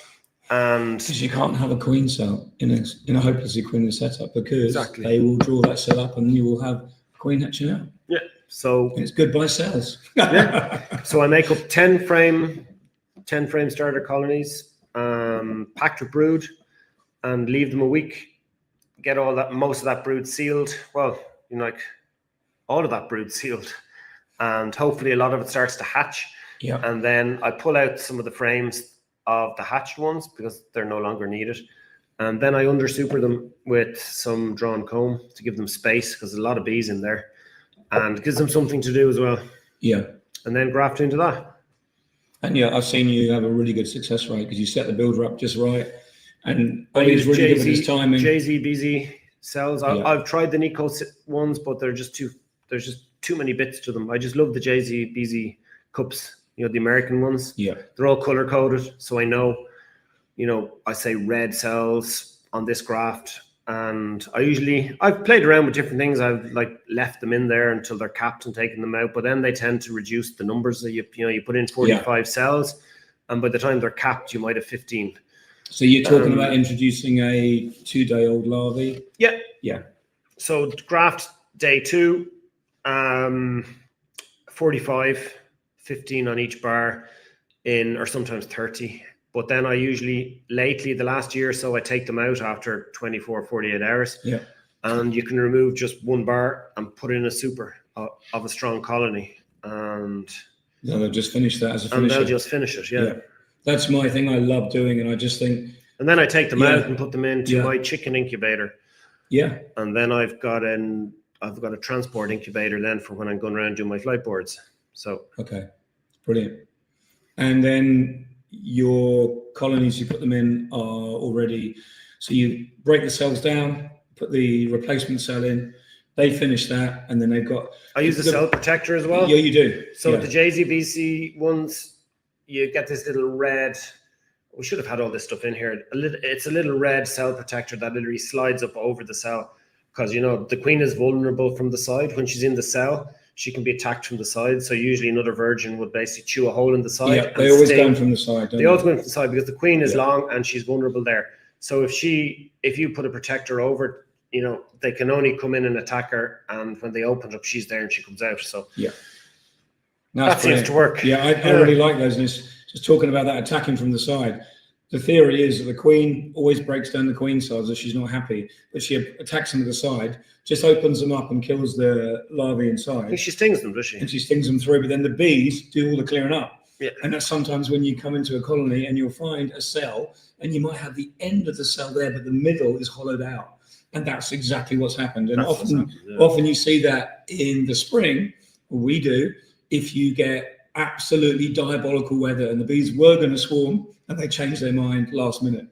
And because you can't have a queen cell in a hopelessly queenless setup, because they will draw that cell up and you will have a queen hatching out. Yeah. So it's goodbye cells. Yeah. So I make up 10 frame starter colonies, packed with brood, and leave them a week. Get most of that brood sealed. Well, you know, like all of that brood sealed, and hopefully a lot of it starts to hatch. Yeah. And then I pull out some of the frames of the hatched ones because they're no longer needed, and then I under super them with some drawn comb to give them space, because there's a lot of bees in there, and gives them something to do as well. Yeah. And then graft into that. And yeah, I've seen you have a really good success rate because you set the builder up just right, and Ollie's really good with his timing. JZ BZ cells. I've tried the Nico ones, but there's just too many bits to them. I just love the JZ BZ cups. You know, the American ones. Yeah. They're all color coded. So I know, you know, I say red cells on this graft. And I've played around with different things. I've like left them in there until they're capped and taken them out. But then they tend to reduce the numbers that you put in 45 cells. And by the time they're capped, you might have 15. So you're talking about introducing a 2-day-old larvae? Yeah. Yeah. So graft day 2, 45. 15 on each bar or sometimes 30. But then I usually, lately, the last year or so, I take them out after 24, 48 hours. Yeah. And you can remove just 1 bar and put in a super of a strong colony. And they'll just finish that as a finisher. And they'll just finish it, yeah. That's my thing I love doing, and I just think... And then I take them out and put them into my chicken incubator. Yeah. And then I've got a transport incubator then for when I'm going around doing my flight boards. So okay, brilliant. And then your colonies, you put them in are already, so you break the cells down, put the replacement cell in, they finish that, and then they've got... I use the cell protector as well. Yeah, you do. So the JZBC ones, you get this little red, we should have had all this stuff in here. It's a little red cell protector that literally slides up over the cell, because, you know, the queen is vulnerable from the side. When she's in the cell, she can be attacked from the side. So usually another virgin would basically chew a hole in the side. Yeah, they always go in from the side. They always go in from the side because the queen is long and she's vulnerable there. So if you put a protector over, you know, they can only come in and attack her. And when they open it up, she's there and she comes out. So yeah, that seems to work. Yeah, I really like those. And just talking about that attacking from the side. The theory is that the queen always breaks down the queen cells if she's not happy, but she attacks them to the side, just opens them up and kills the larvae inside. And she stings them, does she? And she stings them through, but then the bees do all the clearing up. Yeah. And that's sometimes when you come into a colony and you'll find a cell and you might have the end of the cell there, but the middle is hollowed out. And that's exactly what's happened. And often you see that in the spring, we do, if you get absolutely diabolical weather and the bees were going to swarm and they change their mind last minute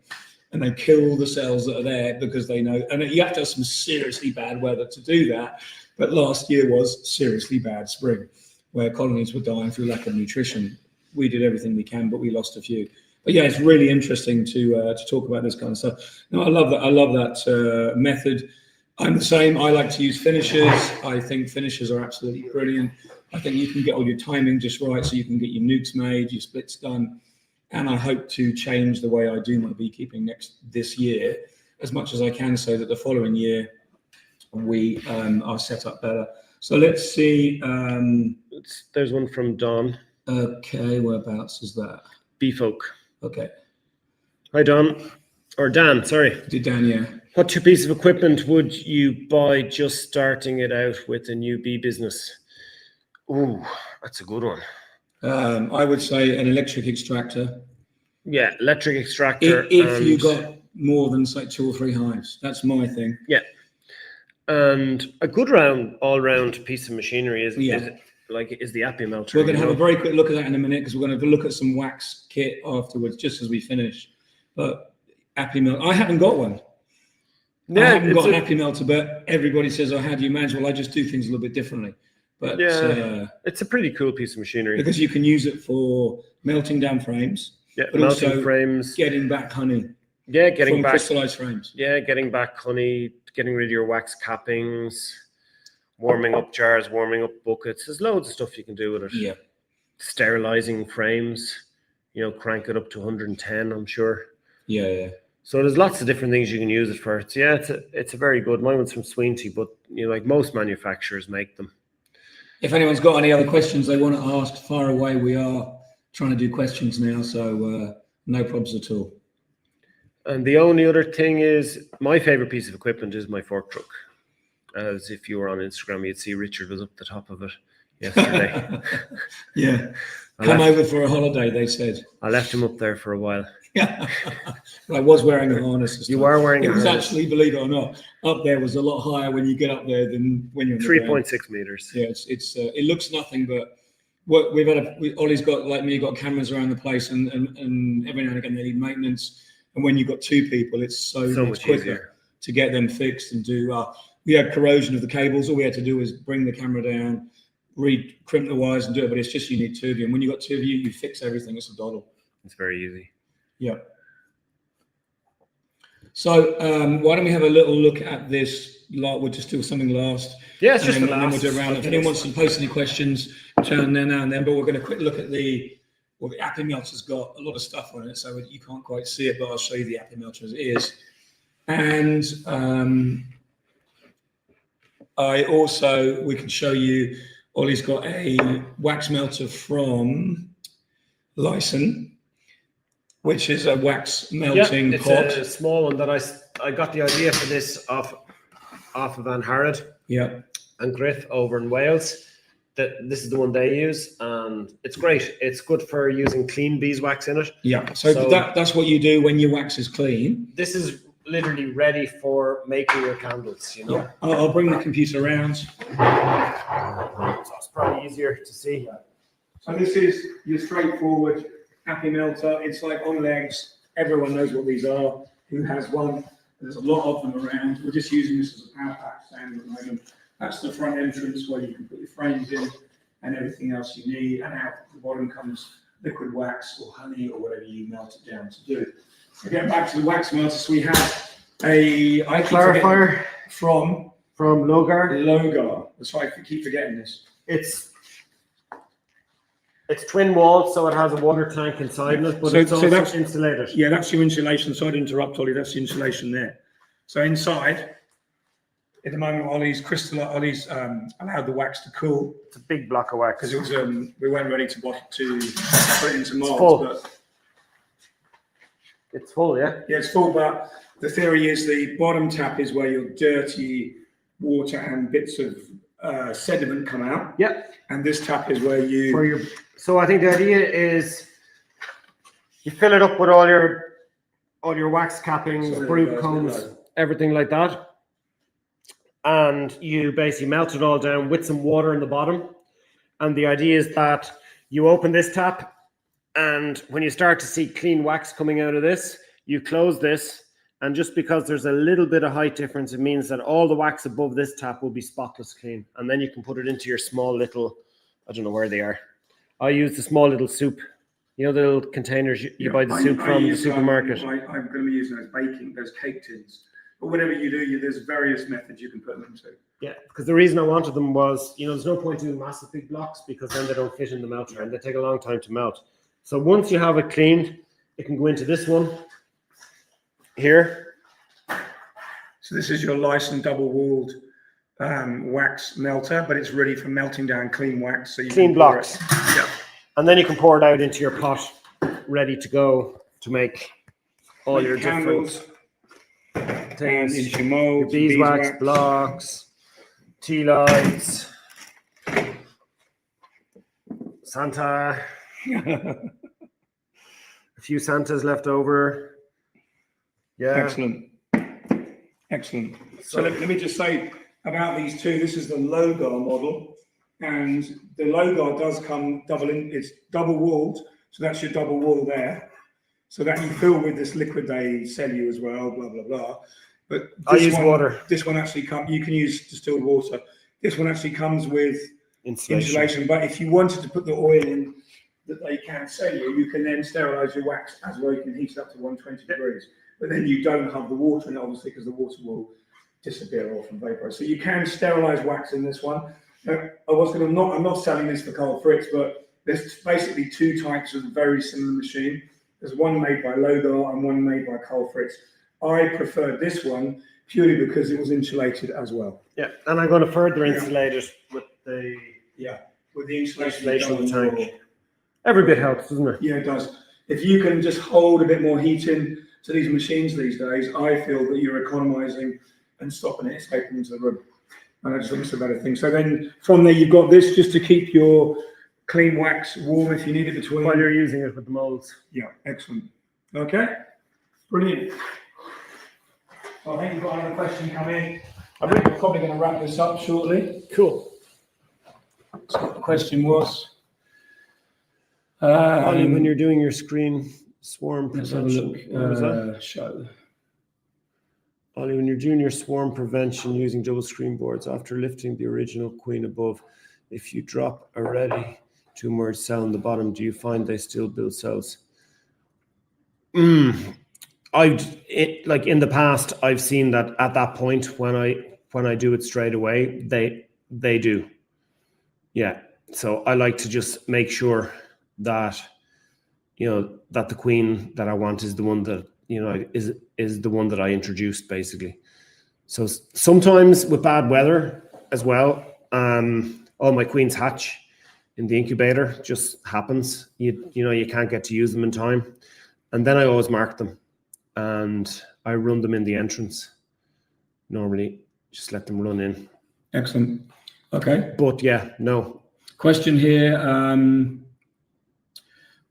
and they kill the cells that are there because they know, and you have to have some seriously bad weather to do that. But last year was seriously bad spring, where colonies were dying through lack of nutrition. We did everything we can, but we lost a few. But yeah, it's really interesting to talk about this kind of stuff. No, I love that. I love that method. I'm the same. I like to use finishers. I think finishers are absolutely brilliant. I think you can get all your timing just right, so you can get your nukes made, your splits done. And I hope to change the way I do my beekeeping this year as much as I can, so that the following year we are set up better. So let's see. There's one from Don. Okay, whereabouts is that? Beefolk. Okay. Hi, Don. Or Dan, sorry. Dan, yeah. What 2 pieces of equipment would you buy just starting it out with a new bee business? Ooh, that's a good one. I would say an electric extractor. Yeah, electric extractor. If you got more than say 2 or 3 hives, that's my thing. Yeah, and a good all-round piece of machinery is the Appia melter. We're going to have a very quick look at that in a minute, because we're going to look at some wax kit afterwards, just as we finish. But Appia melter, I haven't got one. Yeah, I haven't got an Appia melter, but everybody says, "Oh, how do you manage?" Well, I just do things a little bit differently. But yeah, it's a pretty cool piece of machinery, because you can use it for melting down frames. Yeah, melting frames, getting back honey. Yeah, getting back crystallized frames. Yeah, getting back honey, getting rid of your wax cappings, warming up jars, warming up buckets. There's loads of stuff you can do with it. Yeah, sterilizing frames. Crank it up to 110. I'm sure. Yeah. So there's lots of different things you can use it for. It's a very good. Mine was from Sweenty, but like most manufacturers make them. If anyone's got any other questions they want to ask, fire away. We are trying to do questions now, so no problems at all. And the only other thing is, my favorite piece of equipment is my fork truck. As if you were on Instagram, you'd see Richard was up the top of it yesterday. Yeah. Come over for a holiday, they said. I left him up there for a while. Yeah. I was wearing a harness. You were wearing a harness. It was actually, believe it or not, up there was a lot higher when you get up there than when you're 3.6 meters. Yeah, it looks nothing, but Ollie's got, like me, got cameras around the place, and every now and again they need maintenance. And when you've got 2 people, it's so much quicker easier to get them fixed and do. We had corrosion of the cables. All we had to do was bring the camera down, crimp the wires and do it. But it's just, you need 2 of you. And when you've got 2 of you, you fix everything. It's a doddle. It's very easy. Yeah. So why don't we have a little look at this? We'll just do something last. Yeah, it's just the last. And then we'll do a round. If anyone wants to post any questions, turn there now and then. But we're going to quick look at the Appia melter's got a lot of stuff on it, so you can't quite see it, but I'll show you the Appia melter as it is. And we can show you, Ollie's got a wax melter from Lyson, which is a wax melting pot. It's a small one that I got the idea for this off of Van Harrod. Yeah. And Griff over in Wales. This is the one they use, and it's great. It's good for using clean beeswax in it. Yeah. So that's what you do when your wax is clean. This is literally ready for making your candles. Yeah. I'll bring the computer around. So it's probably easier to see. So this is your straightforward Appia melter. It's like on legs. Everyone knows what these are. Who has one? There's a lot of them around. We're just using this as a power pack stand at the moment. That's the front entrance where you can put your frames in and everything else you need. And out the bottom comes liquid wax or honey or whatever you melt it down to do. Again, back to the wax melter. So we have a clarifier from Logar. That's why I keep forgetting this. It's twin walled, so it has a water tank inside it, but it's also insulated. Yeah, that's your insulation. Sorry to interrupt, Ollie. That's the insulation there. So inside, at the moment, Ollie's allowed the wax to cool. It's a big block of wax because it was we weren't ready to put it into molds. But it's full, yeah. Yeah, it's full. But the theory is the bottom tap is where your dirty water and bits of sediment come out. Yep. And this tap is where So I think the idea is you fill it up with all your wax cappings, brood combs, everything like that. And you basically melt it all down with some water in the bottom. And the idea is that you open this tap, and when you start to see clean wax coming out of this, you close this, And just because there's a little bit of height difference, it means that all the wax above this tap will be spotless clean. And then you can put it into your small little, I don't know where they are. I use the small little soup. You know the little containers you buy the soup from the supermarket? I'm going to be using those baking, those cake tins. But whatever you do, there's various methods you can put them into. Yeah, because the reason I wanted them was, there's no point doing massive big blocks because then they don't fit in the melter and they take a long time to melt. So once you have it cleaned, it can go into this one here. So this is your licensed double-walled wax melter, but it's ready for melting down clean wax. So you clean blocks. Yeah. And then you can pour it out into your pot, ready to go to make all your candles, different things. into your molds, your beeswax blocks, tea lights, Santa, a few Santas left over. Yeah. Excellent. So let me just say about these two. This is the Logar model, and the Logar does come it's double walled, so that's your double wall there. So that you fill with this liquid they sell you as well, blah blah blah. But I use water. This one actually you can use distilled water. This one actually comes with insulation. But if you wanted to put the oil in that they can sell you, you can then sterilize your wax as well. You can heat it up to 120 degrees. But then you don't have the water in it, obviously, because the water will disappear off and vaporize. So you can sterilize wax in this one. Now, I'm not selling this for Carl Fritz, but there's basically two types of very similar machine. There's one made by Logar and one made by Carl Fritz. I preferred this one purely because it was insulated as well. Yeah, and I'm going to further insulate it with the insulation of the tank. Every bit helps, doesn't it? Yeah, it does. If you can just hold a bit more heat in to these machines these days, I feel that you're economizing and stopping it escaping into the room. And I just think it's a better thing. So then from there, you've got this just to keep your clean wax warm if you need it between. While you're using it with the molds. Yeah, excellent. Okay, brilliant. Well, I think you've got another question come in. I'm probably going to wrap this up shortly. Cool. So the question was, Ollie, when you're doing your screen swarm prevention, let's have a look. What was that? Show. Ollie, when you're doing your swarm prevention using double screen boards, after lifting the original queen above, if you drop a ready to emerge cell on the bottom, do you find they still build cells? Like in the past, I've seen that at that point when I do it straight away, they do. Yeah. So I like to just make sure that that the queen that I want is the one that is the one that I introduced basically. So sometimes with bad weather as well, all my queens hatch in the incubator. Just happens. You can't get to use them in time, and then I always mark them and I run them in the entrance. Normally, just let them run in. Excellent. Okay. But yeah, no. Question here.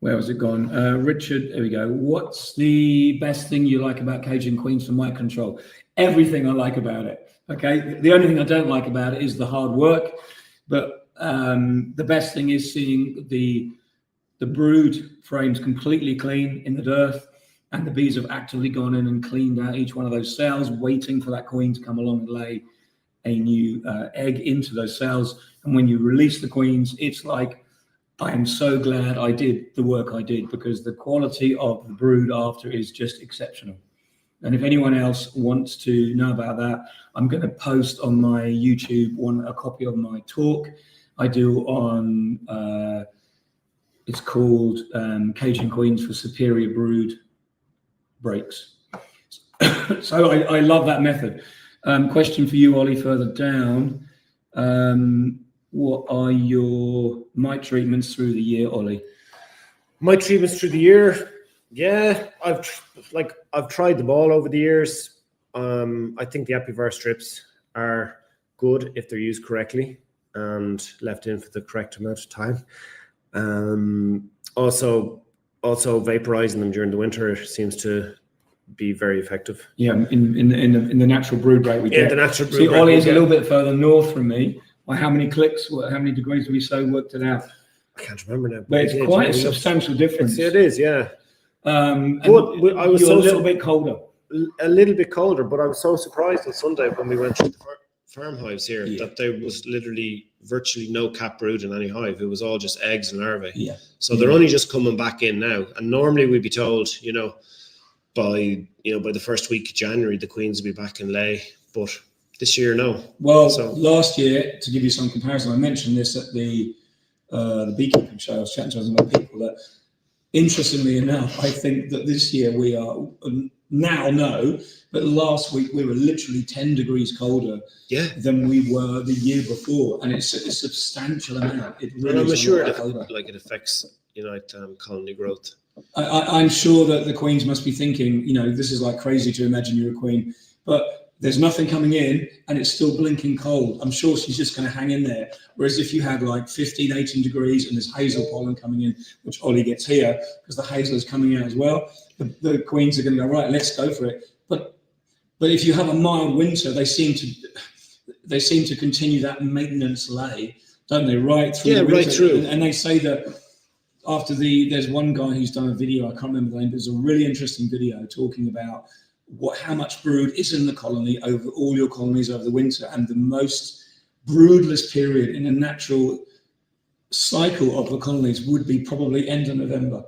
Where was it gone? Richard, there we go. What's the best thing you like about caging queens from my control? Everything I like about it. Okay. The only thing I don't like about it is the hard work. But the best thing is seeing the brood frames completely clean in the dirt, and the bees have actively gone in and cleaned out each one of those cells, waiting for that queen to come along and lay a new egg into those cells. And when you release the queens, it's like, I am so glad I did the work I did, because the quality of the brood after is just exceptional. And if anyone else wants to know about that, I'm going to post on my YouTube a copy of my talk I do on, it's called Caging Queens for Superior Brood Breaks. So I love that method. Question for you, Ollie, further down. What are your mite treatments through the year, Ollie? Mite treatments through the year? Yeah, I've tried them all over the years. I think the apivar strips are good if they're used correctly and left in for the correct amount of time. Also vaporizing them during the winter seems to be very effective. Yeah, in the natural brood rate we get. The natural brood See, rate Ollie is a little bit further north from me. By how many clicks, how many degrees we so worked it out? I can't remember now. But it's quite a substantial difference. It is, yeah. And I was a little bit colder. a little bit colder, but I was so surprised on Sunday when we went through the farm hives here that there was literally virtually no cap brood in any hive. It was all just eggs and larvae. Yeah. So they're only just coming back in now. And normally we'd be told, by the first week of January, the queens will be back in lay. But this year, no. Well, last year, to give you some comparison, I mentioned this at the beekeeping show. I was chatting to some other people that, interestingly enough, I think that this year we are but last week we were literally 10 degrees colder than we were the year before, and it's a substantial amount. It really I'm sure it affects colony growth. I'm sure that the queens must be thinking, this is like crazy to imagine you're a queen, but there's nothing coming in and it's still blinking cold. I'm sure she's just going to hang in there. Whereas if you had like 15, 18 degrees and there's hazel pollen coming in, which Ollie gets here because the hazel is coming out as well, the queens are going to go, right, let's go for it. But if you have a mild winter, they seem to continue that maintenance lay, don't they? Right through. Yeah, right through. And they say that after there's one guy who's done a video, I can't remember the name, but it's a really interesting video talking about how much brood is in the colony over all your colonies over the winter, and the most broodless period in a natural cycle of the colonies would be probably end of November.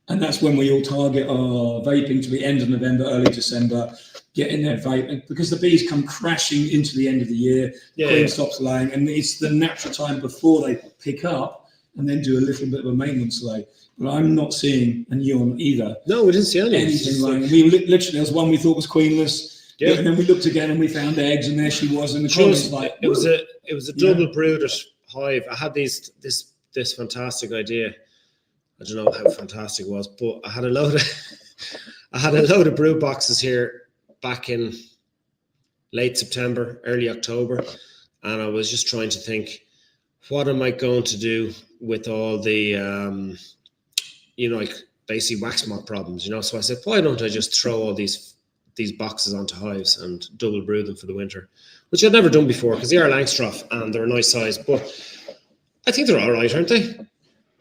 And that's when we all target our vaping to be end of November, early December, get in there vape, because the bees come crashing into the end of the year, queen stops laying, and it's the natural time before they pick up and then do a little bit of a maintenance lay. But I'm not seeing, and you aren't either. No, we didn't see anything laying. We literally, there was one we thought was queenless, and then we looked again and we found eggs, and there she was, and the colony was like, it was a double brooded hive. I had this fantastic idea. I don't know how fantastic it was, but I had a load of brood boxes here back in late September, early October, and I was just trying to think, what am I going to do with all the basically wax moth problems, So I said, why don't I just throw all these boxes onto hives and double brood them for the winter, which I'd never done before because they are Langstroth and they're a nice size, but I think they're all right, aren't they?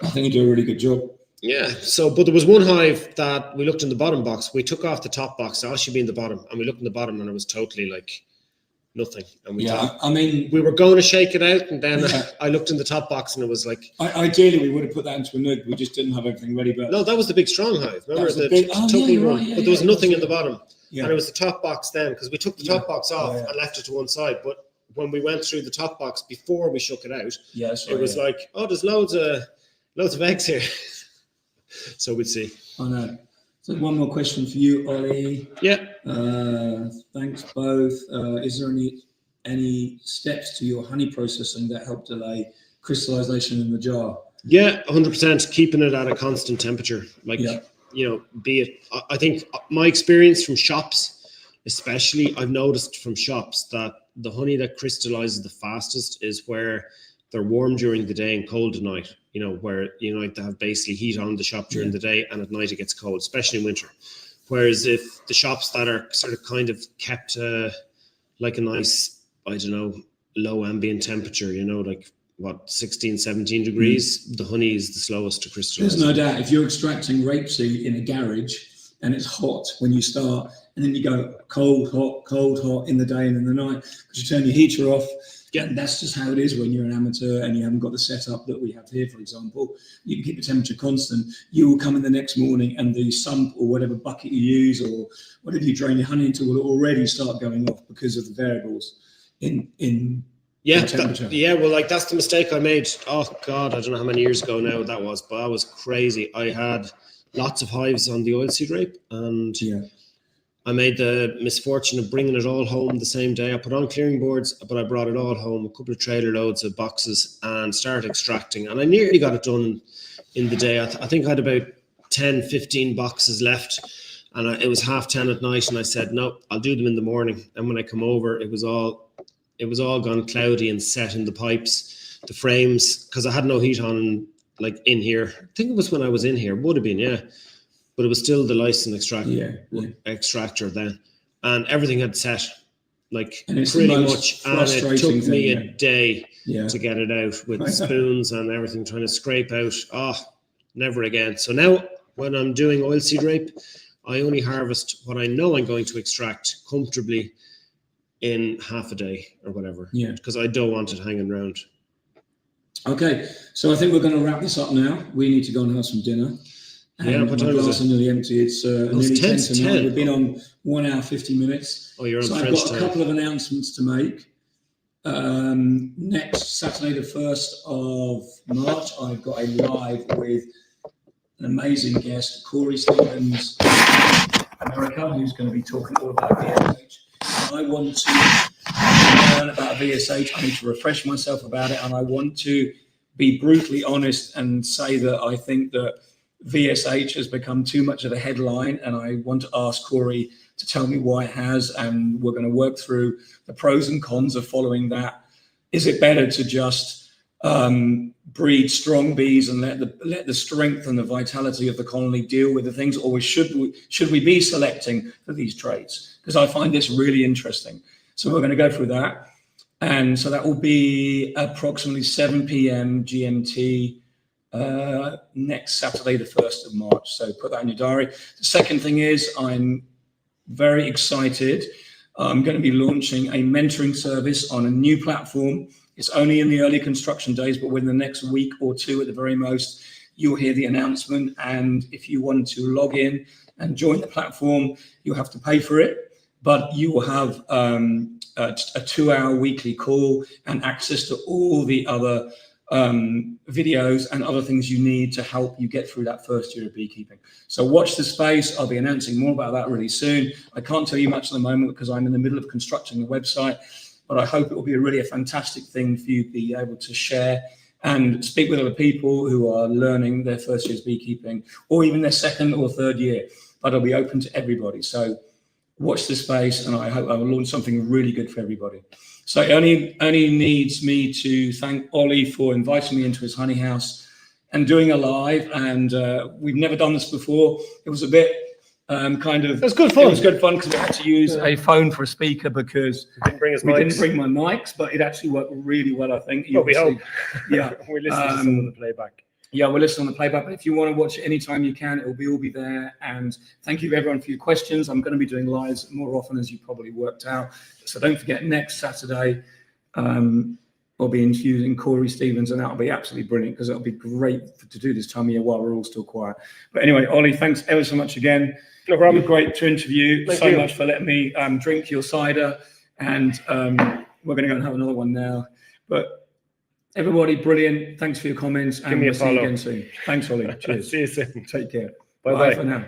I think you do a really good job. Yeah. So, but there was one hive that we looked in the bottom box. We took off the top box, so she be in the bottom, and we looked in the bottom, and it was totally like nothing. And we thought, we were going to shake it out, and then I looked in the top box, and it was like. Ideally, we would have put that into a nug. We just didn't have everything ready. But no, that was the big strong hive. Remember but there was nothing in the bottom, and it was the top box then, because we took the top box off and left it to one side, but. When we went through the top box before we shook it out, it was like, there's loads of eggs here. So we'd see. I know. So one more question for you, Ollie. Yeah. Thanks both. Is there any steps to your honey processing that help delay crystallization in the jar? Yeah, 100%. Keeping it at a constant temperature. Be it. I think my experience from shops, especially, I've noticed from shops that the honey that crystallizes the fastest is where they're warm during the day and cold at night, where like they have basically heat on the shop during the day and at night it gets cold, especially in winter. Whereas if the shops that are sort of kind of kept like a nice, low ambient temperature, like what, 16, 17 degrees, the honey is the slowest to crystallize. There's no doubt. If you're extracting rapeseed in a garage and it's hot when you start, and then you go cold, hot in the day and in the night, because you turn your heater off. Yeah, and that's just how it is when you're an amateur and you haven't got the setup that we have here, for example. You can keep the temperature constant. You will come in the next morning and the sump or whatever bucket you use or whatever you drain your honey into will already start going off because of the variables in temperature. Well, that's the mistake I made. Oh, God, I don't know how many years ago now that was, but I was crazy. I had lots of hives on the oilseed rape and I made the misfortune of bringing it all home the same day. I put on clearing boards, but I brought it all home, a couple of trailer loads of boxes, and started extracting. And I nearly got it done in the day. I think I had about 10, 15 boxes left, and it was 10:30 at night. And I said, no, I'll do them in the morning. And when I come over, it was all gone cloudy and set in the pipes, the frames, because I had no heat on, like in here. I think it was when I was in here. Would have been, but it was still the lysine extractor then, and everything had set pretty much, and it took me a day to get it out with spoons and everything, trying to scrape out. Never again. So now when I'm doing oilseed rape, I only harvest what I know I'm going to extract comfortably in half a day or whatever. Yeah. Because I don't want it hanging around. Okay, so I think we're going to wrap this up now. We need to go and have some dinner. Yeah, and what my time is glass it? is nearly empty. It's nearly 10 to 9. 10. We've been on 1 hour 50 minutes. Oh, you're on so I've French got a time. couple of announcements to make. Next Saturday, the 1st of March, I've got a live with an amazing guest, Corey Stevens, America, who's going to be talking all about VSH. I want to learn about VSH. I need to refresh myself about it, and I want to be brutally honest and say that I think that VSH has become too much of a headline, and I want to ask Corey to tell me why it has, and we're going to work through the pros and cons of following that. Is it better to just breed strong bees and let the strength and the vitality of the colony deal with the things, or should we be selecting for these traits? Because I find this really interesting. So we're going to go through that. And so that will be approximately 7 p.m. GMT next Saturday, the 1st of March. So put that in your diary. The second thing is I'm very excited. I'm going to be launching a mentoring service on a new platform. It's only in the early construction days, but within the next week or two at the very most, you'll hear the announcement. And if you want to log in and join the platform, you'll have to pay for it. But you will have a 2-hour weekly call and access to all the other videos and other things you need to help you get through that first year of beekeeping. So watch the space. I'll be announcing more about that really soon. I can't tell you much at the moment because I'm in the middle of constructing the website, but I hope it will be a fantastic thing for you to be able to share and speak with other people who are learning their first year's beekeeping or even their second or third year, but it'll be open to everybody. So watch the space, and I hope I will launch something really good for everybody. So it only needs me to thank Ollie for inviting me into his honey house and doing a live. And we've never done this before. It was a bit it was good fun. It was good fun because we had to use a phone for a speaker because we didn't bring my mics, but it actually worked really well, I think. Well, we hope. Yeah. We listened to some of the playback. Yeah, we'll listen on the playback, but if you want to watch it anytime you can, it will all be there. And thank you everyone for your questions. I'm going to be doing lives more often, as you probably worked out. So don't forget, next Saturday, we'll be interviewing Corey Stevens, and that'll be absolutely brilliant because it'll be great to do this time of year while we're all still quiet. But anyway, Ollie, thanks ever so much again. No problem. You're great to interview. Thank so you. much for letting me drink your cider. And we're going to go and have another one now. But everybody, brilliant. Thanks for your comments. And Give me a we'll see you follow. again soon. Thanks, Ollie. Cheers. See you soon. Take care. Bye-bye. Bye for now.